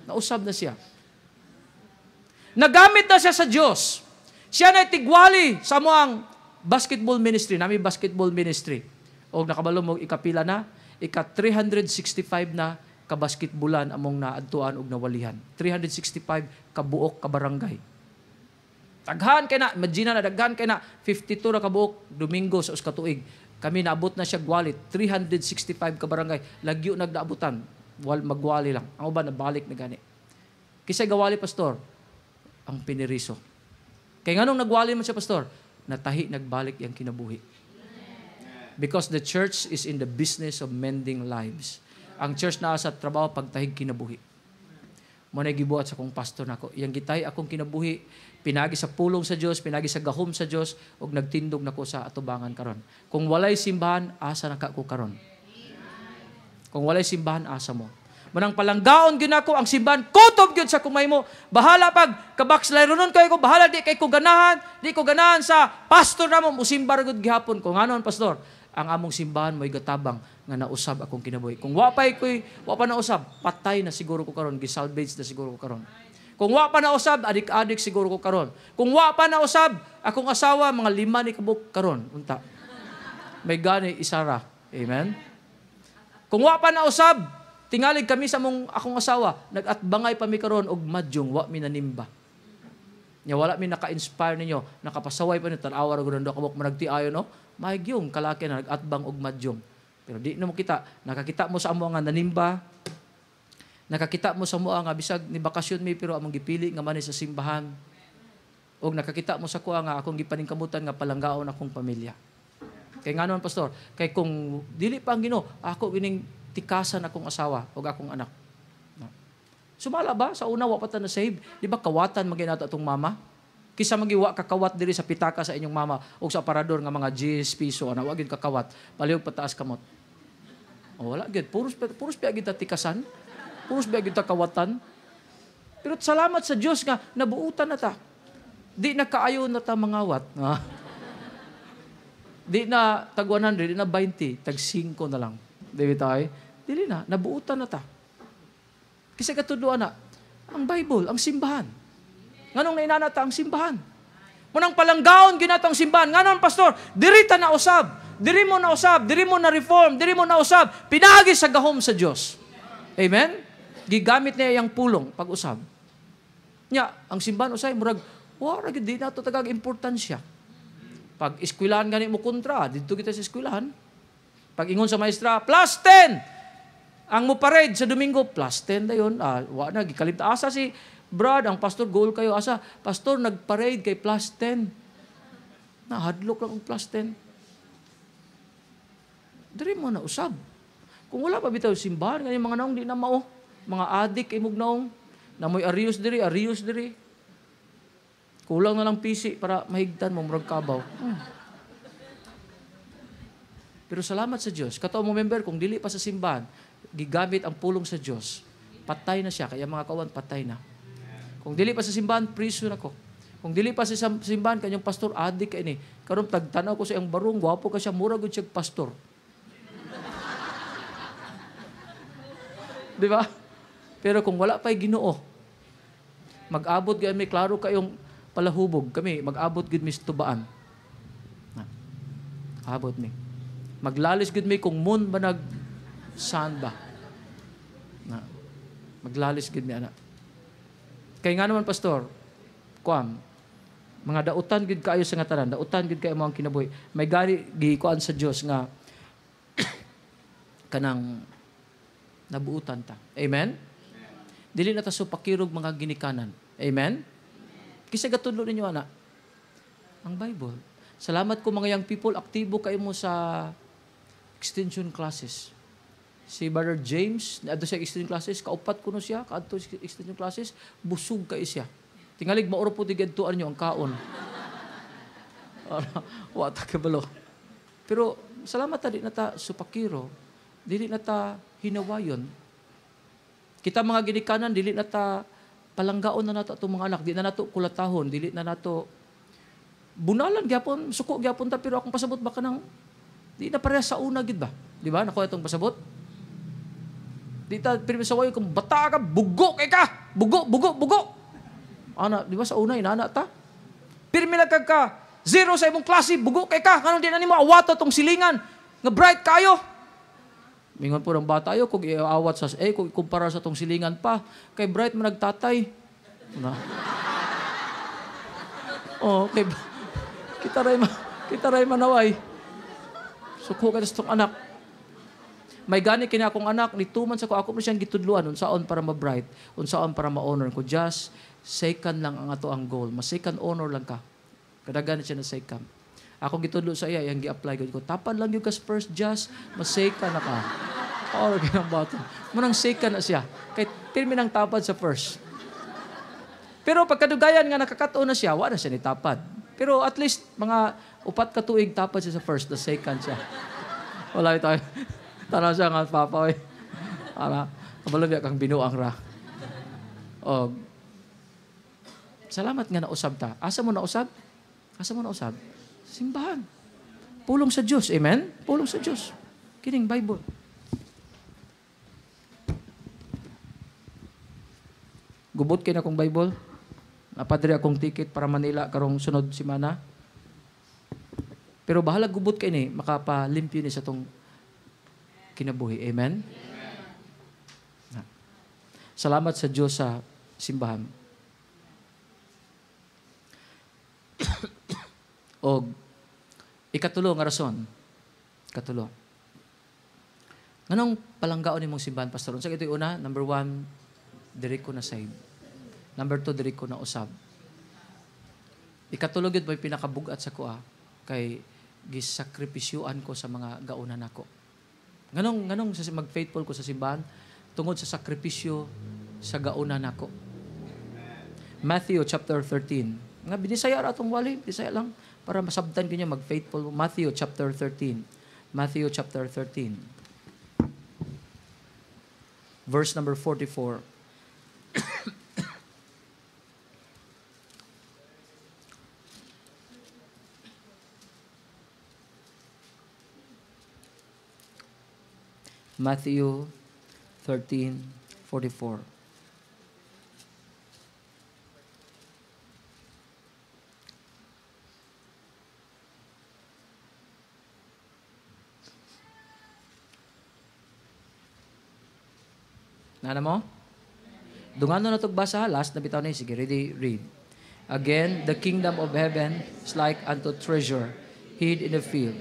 Nausab na siya. Nagamit na siya sa Diyos. Siya na tigwali sa amuang basketball ministry. Nami basketball ministry. O nakabalo mo ikapila na, ika-365 na kabasketbulan among naadtuan og nawalihan. 365 kabuok ka barangay. Daghan kay na, imagine na daghan kay na 52 na kabuok Domingo sa uskatuig. Kami naabot na siya gwali 365 ka barangay. Lagyo nagdaabutan. Magwali lang. Ang uban nabalik na gani. Kisay gawali pastor, ang piniriso. Kaya nganong nagwali man siya, pastor? Natahi, nagbalik yung kinabuhi. Because the church is in the business of mending lives. Ang church na sa trabaho, pagtahig kinabuhi. Muna gibuhat sa kong pastor nako. Yang gitay akong kinabuhi, pinagi sa pulong sa Dios, pinagi sa gahom sa Dios, ug nagtindog nako sa atubangan karon. Kung walay simbahan, asa na ko karon? Kung walay simbahan, asa mo? Manang palanggaon gyud nako ang simbahan, kutob gyud sa kumay mo. Bahala pag kabakslayronon kay ko, bahala di kay ko ganahan sa pastor namo musimbar gud gihapon ko. Nganon pastor, ang among simbahan mo'y gatabang nga nausab akong kinabuhi. Kung wa pa nausab, patay na siguro ko karon, gisalvage na siguro ko karon. Kung wa pa nausab, adik-adik siguro ko karon. Kung wa pa nausab, akong asawa mga 5 ni kabuk karon, unta. May gani isara. Amen. Kung wa pa nausab, tingalig kami sa akong asawa, nag-atbangay pa mi karon og madyong wa mi nanimba. Nya wala mi naka-inspire ninyo, nakapasaway pa ni tan-awa ra gud ndo kabuk managtiayo no. Mahigyong kalaki na nag-atbang og madyong. Pero di na mo kita, nakakita mo sa amo nga nanimba. Nakakita mo sa amo nga bisag ni bakasyon mi pero among gipili nga man sa simbahan. Og nakakita mo sa kuha nga akong gipaningkamutan nga palanggaon akong pamilya. Kay nganon pastor, kay kung dili pa ang Ginoo, ako gining tikasan akong asawa o akong anak. Sumala ba? Sa una, wapatan na save. Di ba kawatan maginato atong mama? Kisa magiwa kakawat diri sa pitaka sa inyong mama o sa aparador nga mga G's, piso, ana, wag yun kakawat. Palihog pataas kamot. O wala, gid. Puros biya gid tikasan. Puros biya gid kawatan. Pero salamat sa Dios nga, nabuutan na ta. Di na kaayo na ta mangawat. Di na tag 100, di na 20, tag 5 na lang. Di ba tayo? Dili na, nabuutan na ta. Kasi katuduan na, ang Bible, ang simbahan. Nganong nainanata ang simbahan? Munang palanggaon ginatang simbahan. Nganon, pastor, diri ta na usab. Diri mo na usab, diri mo na reform, diri mo na usab. Pinagi sa gahom sa Dios. Amen? Gigamit niya yung pulong pag-usab. Nya, ang simbahan usay, murag, wala gid di na ito tagag importansya. Pag eskwelahan gani mo kontra, dito kita sa eskwelahan. Pag ingon sa maestra, plus 10! Ang mo parade sa Domingo, plus 10 na yun. Wala na, gikalimta. Asa si Brad, ang pastor, goal kayo. Asa, pastor, nag-parade kay plus 10. Nahadlok lang ang plus 10. Dari mo na usab. Kung wala pa bitaw simbahan, ganyan mga naong di na mao. Mga adik, imog naong. Na mo'y arius diri. Kulang na lang pisi para mahigtan mo, murag kabaw. Pero salamat sa Diyos. Katao mo member, kung dili pa sa simbahan, gigamit ang pulong sa Diyos. Patay na siya. Kaya mga kawan, patay na. Kung dili pa sa simbahan, priso na ko. Kung dili pa sa simbahan, kanyang pastor, adik ka ini. Karon tagtanaw ko sa iyang barong, wapo ka siya, murag siya pastor. Di ba? Pero kung wala pa'y Ginoo, mag-abot gayud may klaro kayong palahubog. Kami, mag-abot gud mi sa tubaan. Abot mi. Maglalis gud mi kung moon ba saan ba. Maglalis gud mi ana. Kay nga naman pastor, Mga dautan gid kaayo sa nga tanan, dautan gid kayo mo ang kinabuhi. May gani gikuan sa Dios nga kanang nabuutan ta. Amen? Dili na ta supakirog mga ginikanan. Amen? Kisa gatudlo ninyo ana ang Bible. Salamat ko mga young people, aktibo kayo mo sa extension classes. Si Brother James, adto siya extension classes, kaupat ko no siya, kaadto extension classes, busog kayo siya. Tingalig mauro po tigadtuan niyo ang kaon. Wa ta kabalo. Pero salamat ta di na ta supakiro, dili na ta hinawayon. Kita mga ginikanan, dili na ta palanggaon na nato itong mga anak, di na nato kulatahon, dili na nato bunalan gyapon, suko gyapon ta, pero akong pasabot baka nang di na pareha sa una gid ba? Di ba? Nakuha itong pasabot. Di ta pero sa wayo kung bata ka, bugo kay ka. Bugo. Ana, di ba sa una inana ta? Pirmi lang ka zero sa imong klase, bugo kay ka. Kanang di na nimo awato tong silingan nga bright kayo. Mingon po ng bata ayo kung iawat sa kung ikumpara sa tong silingan pa kay bright man nagtatay. Na. Okay. Kita ray manaway. Suko ka sa tong anak. May gani kini akong anak ni tuman sa ako siyang gitudluan unsaon para ma-bright, unsaon para ma-honor ko. Just second lang ang ato ang goal. Mas second honor lang ka. Kadagan siya na second. Ako gitudlo sa iya, yang gi-apply ko. Tapan lang yung kas first just, mas second na ka. Or ganang bato. Munang second na siya. Kay pirmi nang tapad sa first. Pero pagkadugayan nga nakakatuon na siya, wala na siya ni tapad. Pero at least mga 4 ka tuig tapad siya sa first, the second siya. Wala ito. Tanaw siya nga papa. Ara, kabalabya kang binuang ra. O, salamat nga nausab ta. Asa mo nausab? Simbahan. Pulong sa Diyos. Amen? Pulong sa Diyos. Kining Bible. Gubot kayo na akong Bible. Napadre akong ticket para Manila karong sunod simana. Pero bahala gubot kayo ni, makapalimpyo ni sa tong kinabuhi. Amen? Salamat sa Diyos sa simbahan. O ikatulo nga rason. Ikatulo. Nganong palanggaon nimong simbahan, Pastor? Unsa ito yung una? Number 1, diri ko na save. Number 2, diri ko na usab. Ikatulo gyud may pinakabugat sa kuha kay gisakripisyuan ko sa mga gaunan nako. Nganong mag-faithful ko sa simbahan tungod sa sakripisyo sa gaunan nako. Matthew chapter 13. Nga binisaya ra atong wali, binisaya lang para masabtan kinyo mag-faithful. Matthew chapter 13. Matthew chapter 13. Verse number 44. Matthew 13:44. Nana mo? Dungano na itong basa. Last na bitaw na. Sige, read. Again, the kingdom of heaven is like unto treasure hid in the field,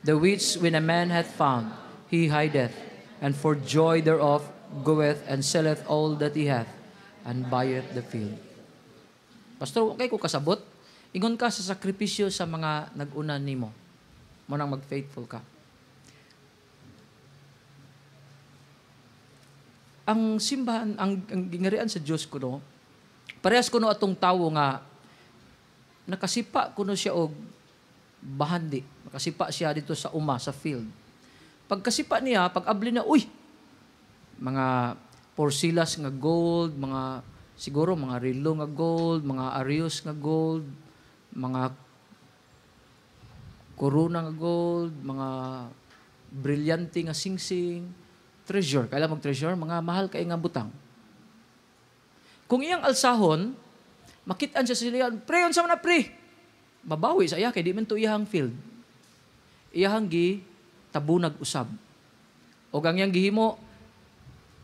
the which when a man hath found, he hideth, and for joy thereof goeth and selleth all that he hath, and buyeth the field. Pastor, okay ko kasabot. Ingon ka sa sakripisyo sa mga nag-una nimo. Mo nang mag-faithful ka. Ang simbahan, ang gingarian sa Diyos kuno, parehas kuno atong tawo nga nakasipa kuno siya og bahandi. Nakasipa siya dito sa uma, sa field. Pagkasipa niya, pag-abli na, mga porsilas nga gold, siguro mga relo nga gold, mga arios nga gold, mga corona nga gold, mga brilyante nga singsing, treasure. Kailan mag-treasure? Mga mahal kay nga butang. Kung iyang alsahon, makitaan siya sa silihan, pre, unsa man na pre? Mabawi sa iya, kay di man to iyang field. Iyang tabunag usab. O ang iyang gihimo,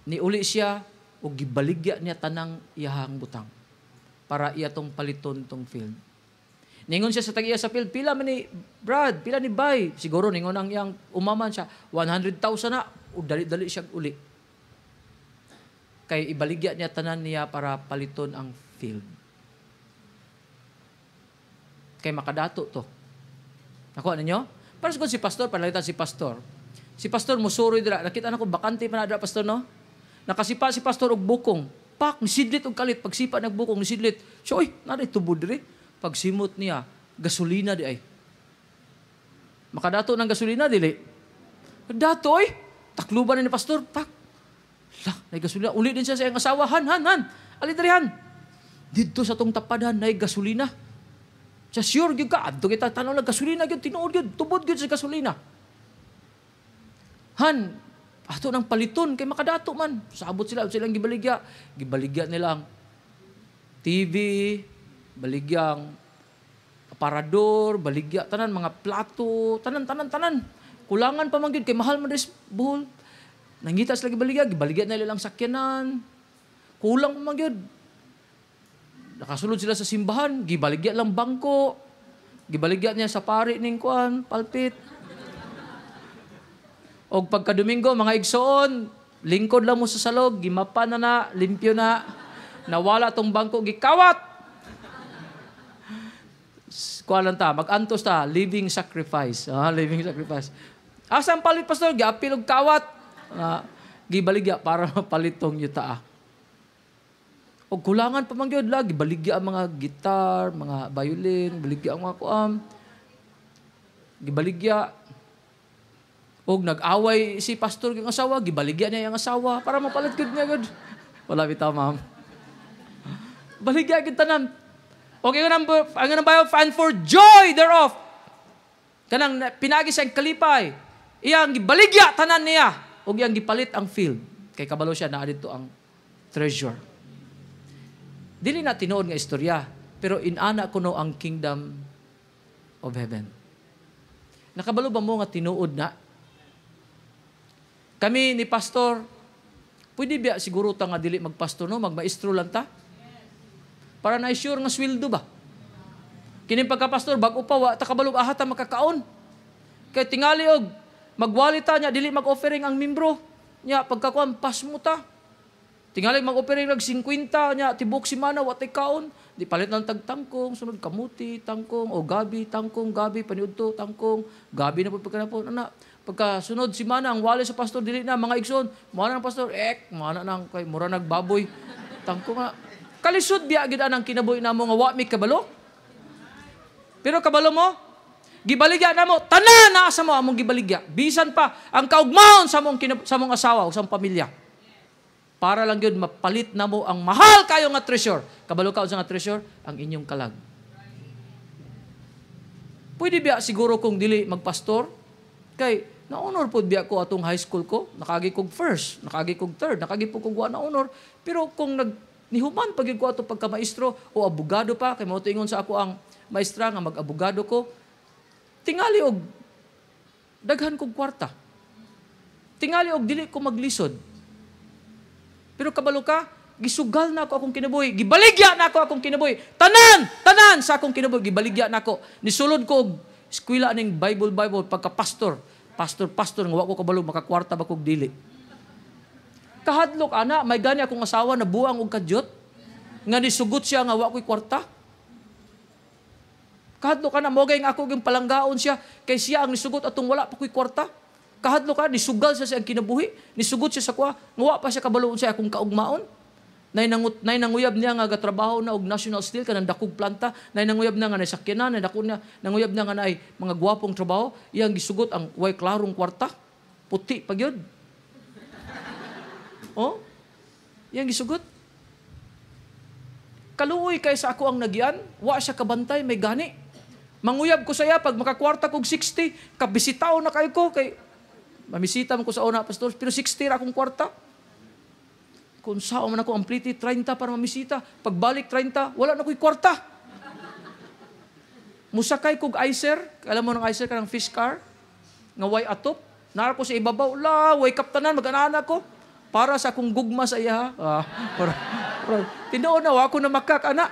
niuli siya, o gibaligya niya tanang iyang butang para iya tong paliton tong field. Ningon siya sa tag-iya sa field, pila man ni Brad, pila ni Bay. Siguro ningon ang iyang umaman siya, 100,000 na, o dali-dali siya uli. Kay ibaligya niya tanan niya para paliton ang field. Kay makadato to. Nakuha ninyo? Para sa si pastor, palalitan si pastor. Si pastor musuroy dira. Nakita na ko, bakante pa na dira, pastor, no? Nakasipa si pastor og bukong. Pak, nisidlit og kalit. Pagsipa nagbukong, nisidlit. So, naray tubod diri. Pagsimot niya, gasolina di ay. Makadato ng gasolina, dili. Dato ay. Takluban na ni pastor. Pak. Lah, na gasolina. Uli din siya sa iyang asawa. Han. Alidrihan. Dito sa tong tapadan, na gasolina. Sa sure, gyud ka. Adto kita, tanong lang, gasolina, gyud. Tinuod, gyud. Tubod, gyud sa gasolina. Han, ato ng paliton, kay makadato man. Sabot silang gibaligya. Gibaligya nilang TV, baligyang aparador, baligya, tanan, mga plato, tanan. Kulangan pa man gyud kay mahal man des buhol. Nangita sila gibaligya na ilang sakyanan. Kulang pa man gyud. Nakasulod sila sa simbahan, gibaligya lang bangko. Gibaligya niya sa pari ning kuan, palpit. Og pagka Domingo, mga igsoon, lingkod lang mo sa salog, gimapa na, limpyo na. Nawala tong bangko, gikawat. Kuha lang ta, mag-antos ta, living sacrifice. Living sacrifice. Asang palit, pastor? Giapil og kawat. Gibaligya para mapalitong yuta. O kulangan pa man gyud la, gibaligya ang mga gitar, mga violin, baligya ang mga kuam. Gibaligya. Og nag-away si pastor ng asawa, gibaligya niya yung asawa para mapalit gud niya gud. Wala bitaw, ma'am. Baligya gid tanan. Okay, ang bayo, and for joy thereof. Kanang pinagi siyang kalipay. Iyang gibaligya tanan niya. O iyang gipalit ang field. Kay kabalo siya na dito ang treasure. Dili na tinuod nga istorya. Pero inana ko no ang kingdom of heaven. Nakabalo ba mo nga tinuod na? Kami ni pastor, pwede ba siguro ta nga dili magpastor no? Magmaestro lang ta? Para na-sure nga sweldo ba? Kining pagka-pastor, bago pa, takabalog ahata makakaon. Kaya tingali og, magwalita niya, dili mag-offering ang membro. Niya, pagkakuan, pas mo ta. Tingali mag-offering ng 50, niya, tibok si mana, watay kaon. Di palit ng tagtangkong, sunod kamuti, tangkong, o gabi, tangkong, gabi, paniudto, tangkong, gabi na po pagkanapon. Pagka sunod si mana, ang wali sa pastor, dili na, mga igsoon, mana ng pastor, mana ng kay mura nagbaboy, tangkong nga. Kalisod biya gid anang kinabuhi namo nga wa mi kabalo. Pero kabalo mo, gibaligya namo tanan na sa mo among gibaligya. Bisan pa ang kaugmaon sa mong asawa o sa mong pamilya. Para lang gyud mapalit namo ang mahal kayo nga treasure. Kabalo ka sa nga treasure ang inyong kalag. Pwede biya siguro kung dili magpastor kay na-honor pod biya ko atong high school ko, nakagi kog first, nakagi kog third, nakagi po kog wa na honor. Pero kung nihuman pagid ko ato pagka maestro o abogado pa kay mao ingon sa ako ang maestra nga mag-abogado ko. Tingali og daghan kog kwarta. Tingali og dili ko maglisod. Pero kabalo ka, gisugal na ako akong kinabuhi, gibaligya na ako akong kinabuhi. Tanan sa akong kinabuhi gibaligya na ako. Nisulod ko og eskwela ning Bible pagka pastor nga wa ko kabalo makakwarta ba kog dili. Kahadlok ana, may gani akong asawa na buang og kadyot nga nisugot siya nga wa ko'y kwarta. Kahadlok ana, mo gayng ako yung palanggaon siya kay siya ang nisugot atong wala pa ko'y kwarta. Kahadlok ana, nisugal siya sa ang kinabuhi, nisugot siya sa kwa, nga wa pa siya kabaloon sa akong kaugmaon. Nay nanguyab niya nga gatrabaho na og National Steel kanang dakog planta, nay nanguyab na nga nasakyanan, nay dako na nanguyab na nga nay mga gwapong trabaho, iyang gisugot ang way klarong kwarta. Puti pa gyud. Oh? Yang gisugot. Kaluoy kay sa ako ang nagyan, wa siya kabantay, may gani. Manguyab ko saya pag makakwarta kog 60, kabisitaw na kay ko kay mamisita man ko sa una pastor, pero 60 ra akong kwarta. Kung sao man ako amplity 30 para mamisita, pagbalik 30, wala na ko'y kwarta. Musakay kog icer, alam mo ng icer kanang fish car, nga way atop, nara ko sa ibabaw, way kaptanan, mag-anana ko. Para sa akong gugma sa iya. Tinuod na, ako na makakana.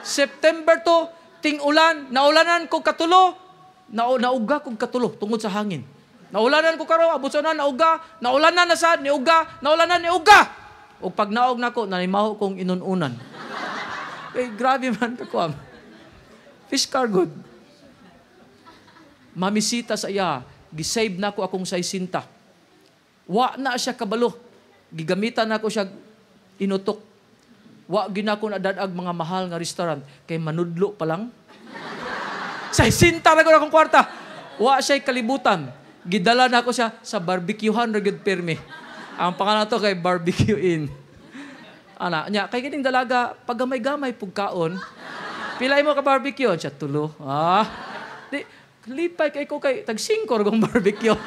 September to, ting-ulan, naulanan ko katulo, nauga kong katulo tungod sa hangin. Naulanan ko karo, abot sa nauga, naulanan na sad, niuga, naulanan, niuga. O pag naog na ko, nanimaho kong inununan. Grabe man kakuam. Fish cargo. Mamisita sa iya, gisave na ko akong 60. Wa na siya kabalo. Gigamitan na ko siya inutok. Wa ginako na dadag mga mahal nga restaurant kay manudlo pa lang. 60 na ko na akong kwarta. Wa siya'y kalibutan. Gidala na ko siya sa barbecuehan ragid permi. Ang pangalan to kay Barbecue Inn. Ana, nya kay kining dalaga paggamay-gamay pugkaon. Pilay mo ka barbecue siya tulo. Di lipay kay ko kay tag 5 gong barbecue.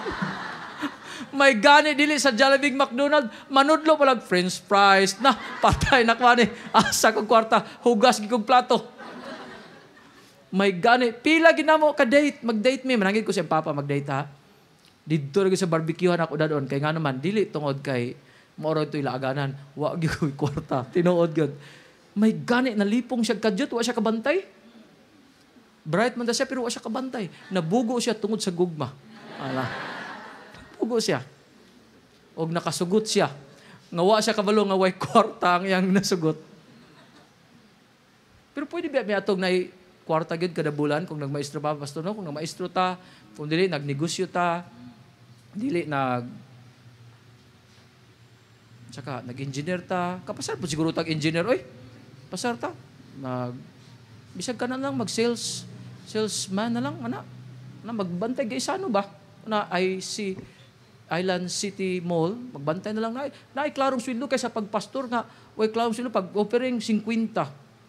May gani dili sa Jollibee McDonald, manudlo pa lang french fries na patay na kwani. Asa kong kwarta, hugas gikog plato. May gani, pila ginamo ka date, mag-date me, manangid ko siya papa mag-date ha. Dito rin sa barbecuehan ako dadon kay nga naman dili tungod kay moro ito ilaaganan, wa gikoy kwarta, tinuod gyud. May gani nalipong siya kadyot, wa siya kabantay. Bright man ta siya pero wa siya kabantay. Nabugo siya tungod sa gugma. Nabugo siya. Og nakasugot siya. Nga wa siya kabalo nga way kwarta ang iyang nasugot. Pero pwede ba may atog na kwarta gyud kada bulan kung nagmaestro pa pastor no, kung nagmaestro ta, kung dili nagnegosyo ta, dili tsaka nag-engineer ta, kapasar po siguro tag-engineer, oy, pasar ta, bisag ka na lang salesman na lang, magbantay, gaisano ba? Island City Mall, magbantay na lang, klarong sweldo kaysa pagpastor nga, way klarong sweldo, pag offering 50.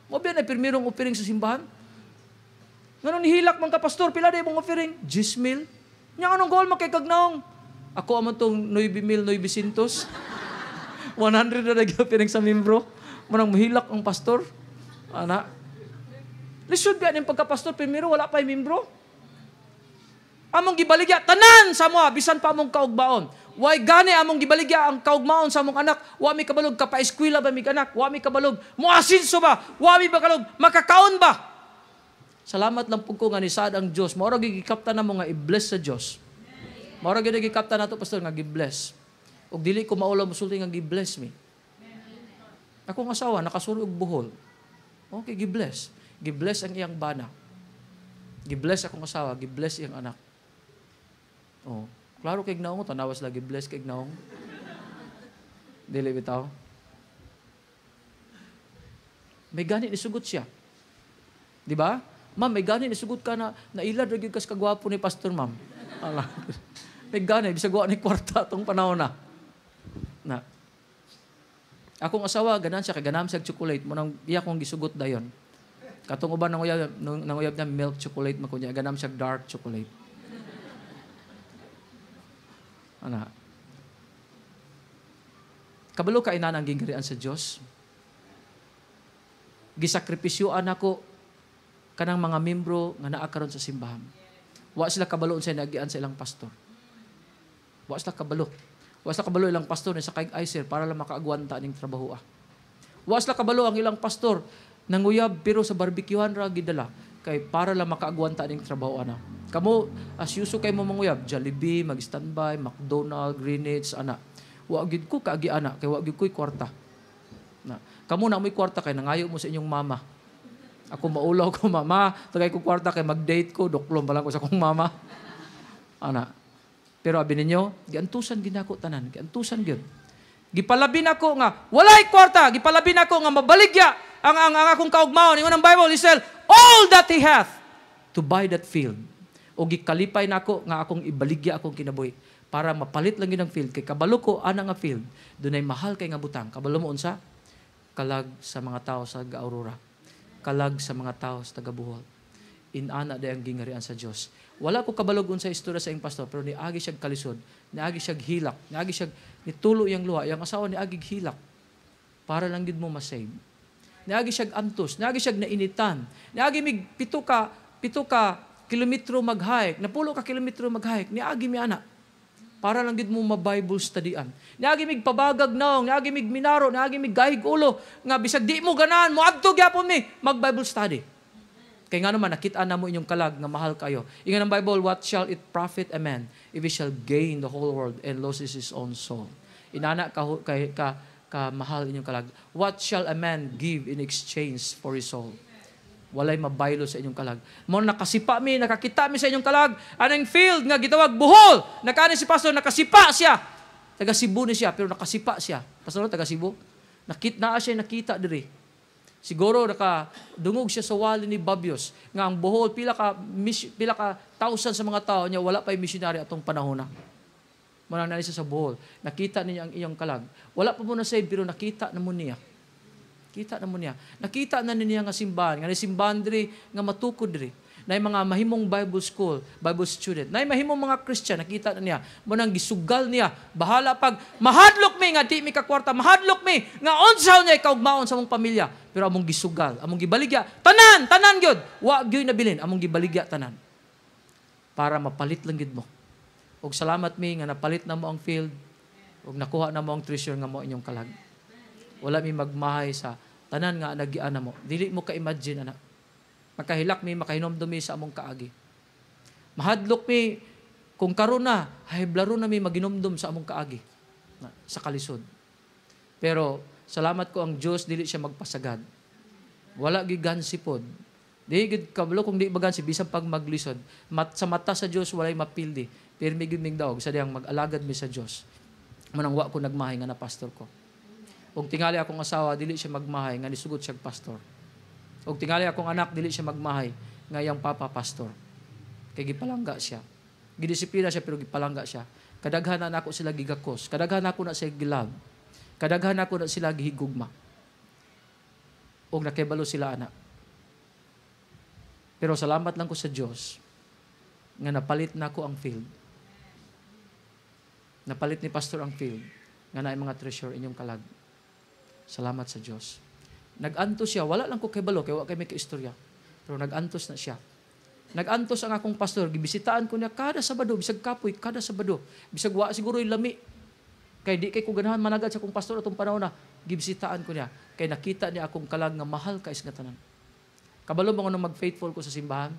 Mo ba na pirmirong offering sa simbahan? Ngayon nihilak man ka, pastor, pila na mong offering? 10,000. Nya anong goal makikagnaong? Ako aman tong 9,900. 100 na nag-offering sa membro. Manang mahilak ang pastor. Ana. Lisod ba yung pagka-pastor, primero wala pa yung membro? Among gibaligya, tanan sa mga, bisan pa among kaugbaon. Why gani among gibaligya ang kaugmaon sa among anak? Wa mi kabalog, kapa-eskwela ba mi anak? Wa mi kabalog, muasinso ba? Wa mi ba kalog, makakaon ba? Salamat lang po ko nga ni Saad ang Diyos. Maura gigikapta na mo nga i-bless sa Diyos. Maura gigikapta na to, pastor, nga gi-bless. O dili ko maulaw musulti nga gi-bless me. Akong asawa, nakasuro og buhol. Okay, gi-bless. Gi-bless ang iyang bana. Gi-bless akong asawa, gi-bless iyang anak. Oh, klaro kay gnaong, tanawas lagi bless kay gnaong. Dili bitaw. May gani ni sugot siya. Di ba? Ma'am, may gani ni sugot ka na nailad ra gyud kas kagwapo ni pastor, ma'am. Ala. May gani bisag wa ni kwarta tong panahon na. Akong asawa ganan siya kay ganam siya chocolate mo nang iya kong gisugot dayon. Katong uban nang uyab na milk chocolate makunya ganam siya dark chocolate. Ana. Kabalo ka ina nang gingarian sa Dios. Gisakripisyoan ako kanang mga membro nga naa karon sa simbahan. Wa sila kabalo unsay nagian sa ilang pastor. Wa sila kabalo. Wa sila kabalo ilang pastor sa kay Iser para lang makaagwanta ning trabaho. Wa sila kabalo ang ilang pastor nanguyab pero sa barbecuehan ra gidala kay para lang makaagwanta ning trabaho ana. Kamo as usual kay mo manguyab, Jollibee, mag-standby, McDonald, Greenwich ana. Wa gid ko kaagi ana kay wa gid ko'y kwarta. Na, kamo na mo'y kwarta kay nangayo mo sa inyong mama. Ako maulaw ko mama, tagay ko kwarta kay mag-date ko, doklom pa lang ko sa akong mama. Ana. Pero abi ninyo, giantusan ginako tanan, giantusan gyud. Gipalabi nako nga walay kwarta, gipalabi nako nga mabaligya ang akong kaugmaon. Ingon ang Bible, he sell all that he hath to buy that field. O gikalipay nako nga akong ibaligya akong kinabuhi para mapalit lang yun ang field. Kay kabalo ko ana nga field, dunay mahal kay nga butang. Kabalo mo unsa? Kalag sa mga tao sa Aurora. Kalag sa mga tao sa Tagabuhol. Inana day ang gingarian sa Dios. Wala ko kabalog unsa istorya sa ing pastor, pero niagi siya kalisod, niagi siya hilak, niagi siya nitulo yang luha, yang asawa niagi hilak para lang gid mo ma-save. Niagi siya antos, niagi siya nainitan. Niagi mig pito ka kilometro mag-hike, napulo ka kilometro mag-hike, niagi mi ana. Para lang gid mo ma-Bible studyan. Niagi mig pabagag naong, niagi mig minaro, niagi mig gahig ulo nga bisag di mo ganan mo adto gyapon mi mag-Bible study. Kaya nga naman, nakita na mo inyong kalag nga mahal kayo. Ingan ng Bible, what shall it profit a man if he shall gain the whole world and loses his own soul? Inana ka mahal inyong kalag. What shall a man give in exchange for his soul? Walay mabaylo sa inyong kalag. Mo nakasipa mi, nakakita mi sa inyong kalag. Anong field nga gitawag Bohol. Nakani si pastor, nakasipa siya. Taga Cebu ni siya, pero nakasipa siya. Pastor, taga Cebu. Nakita diri. Siguro nakadungog siya sa wali ni Babios. Nga ang Bohol, pila ka thousand sa mga tao niya, wala pa yung missionary atong panahon na. Manang nani siya sa Bohol. Nakita niya ang iyong kalag. Wala pa mo na save, pero nakita na mo niya. Nakita na niya nga simbahan. Nga simbahan diri, nga matukod diri. Na mga mahimong Bible school, Bible student. Na mahimong mga Christian, nakita na niya. Munang gisugal niya. Bahala pag, mahadlok mi nga di mi kakwarta. Mahadlok mi nga onsaw niya ikaugmaon sa mong pamilya. Pero among gisugal, among gibaligya. Tanan gyud. Wa gyud nabilin, among gibaligya tanan. Para mapalit lang gid mo. Og salamat mi nga napalit na mo ang field. Og nakuha na mo ang treasure nga mo inyong kalag. Wala mi magmahay sa tanan nga nagiana mo. Dili mo ka-imagine, anak. Makahilak mi, makahinomdom mi sa among kaagi. Mahadlok mi, kung karon na, hahiblaro na mi maginomdom sa among kaagi. Sa kalisod. Pero, salamat ko ang Diyos, dili siya magpasagad. Wala gigansipod. Di gid kabalo kung di bagansi, bisan pag maglisod. Sa mata sa Diyos, walay mapildi. Pero may gid daog, sa diyang mag-alagad mi sa Diyos. Manang wa ko nagmahay nga na pastor ko. Og tingali akong asawa, dili siya magmahay, nga nisugot siya pastor. Og tingali akong anak, dili siya magmahay, nga iyang papa pastor. Kay gipalangga siya. Gidisiplina siya, pero gipalangga siya. Kadaghan na ako sila gigakos. Kadaghan ako na sila gilab. Kadaghan ako na sila gihigugma. Og nakibalo sila anak. Pero salamat lang ko sa Diyos, nga napalit na ako ang field. Napalit ni pastor ang field, nga na mga treasure inyong kalag. Salamat sa Diyos. Nag-antos siya. Wala lang ko kay balo, kaya wala kay may kaistorya. Pero nag-antos na siya. Nag-antos ang akong pastor. Gibisitaan ko niya kada Sabado, bisag kapoy, kada Sabado. Bisag wa siguro yung lami. Kaya di kay ko ganahan managad sa akong pastor atong panahon na. Gibisitaan ko niya. Kaya nakita niya akong kalag nga mahal ka is nga tanan. Kabalo mo nung mag-faithful ko sa simbahan,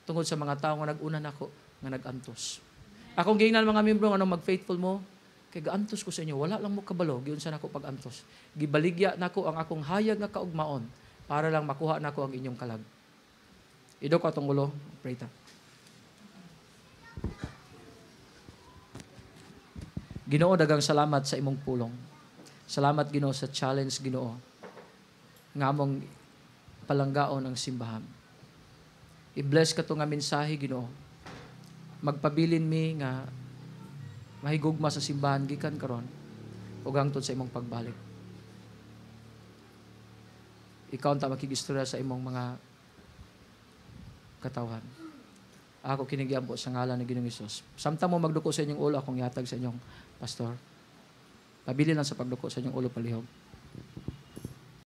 tungod sa mga tao nga nag-una nako nga nag-antos. Akong gingnan mga membro nga nung mag-faithful mo, kaya gaantos ko sa inyo, wala lang mo kabalo, giyon sa nako pag-antos. Gibaligya nako ang akong hayag nga kaugmaon para lang makuha nako ang inyong kalag. Ido ko atong ulo, pray ta. Ginoo, dagang salamat sa imong pulong. Salamat Ginoo sa challenge Ginoo. Nga among palanggaon ang simbahan. I-bless ka to nga mensahe Ginoo. Magpabilin mi nga mahigugma sa simbahan gikan karon ug hangtod sa imong pagbalik. Ikaw ta makigistorya sa imong mga katawhan. Ako kinigiampo sa ngalan ni Ginoong Hesus. Samtang mo magduko sa inyong ulo, akong yatag sa inyong pastor. Pabili lang sa pagduko sa inyong ulo palihog.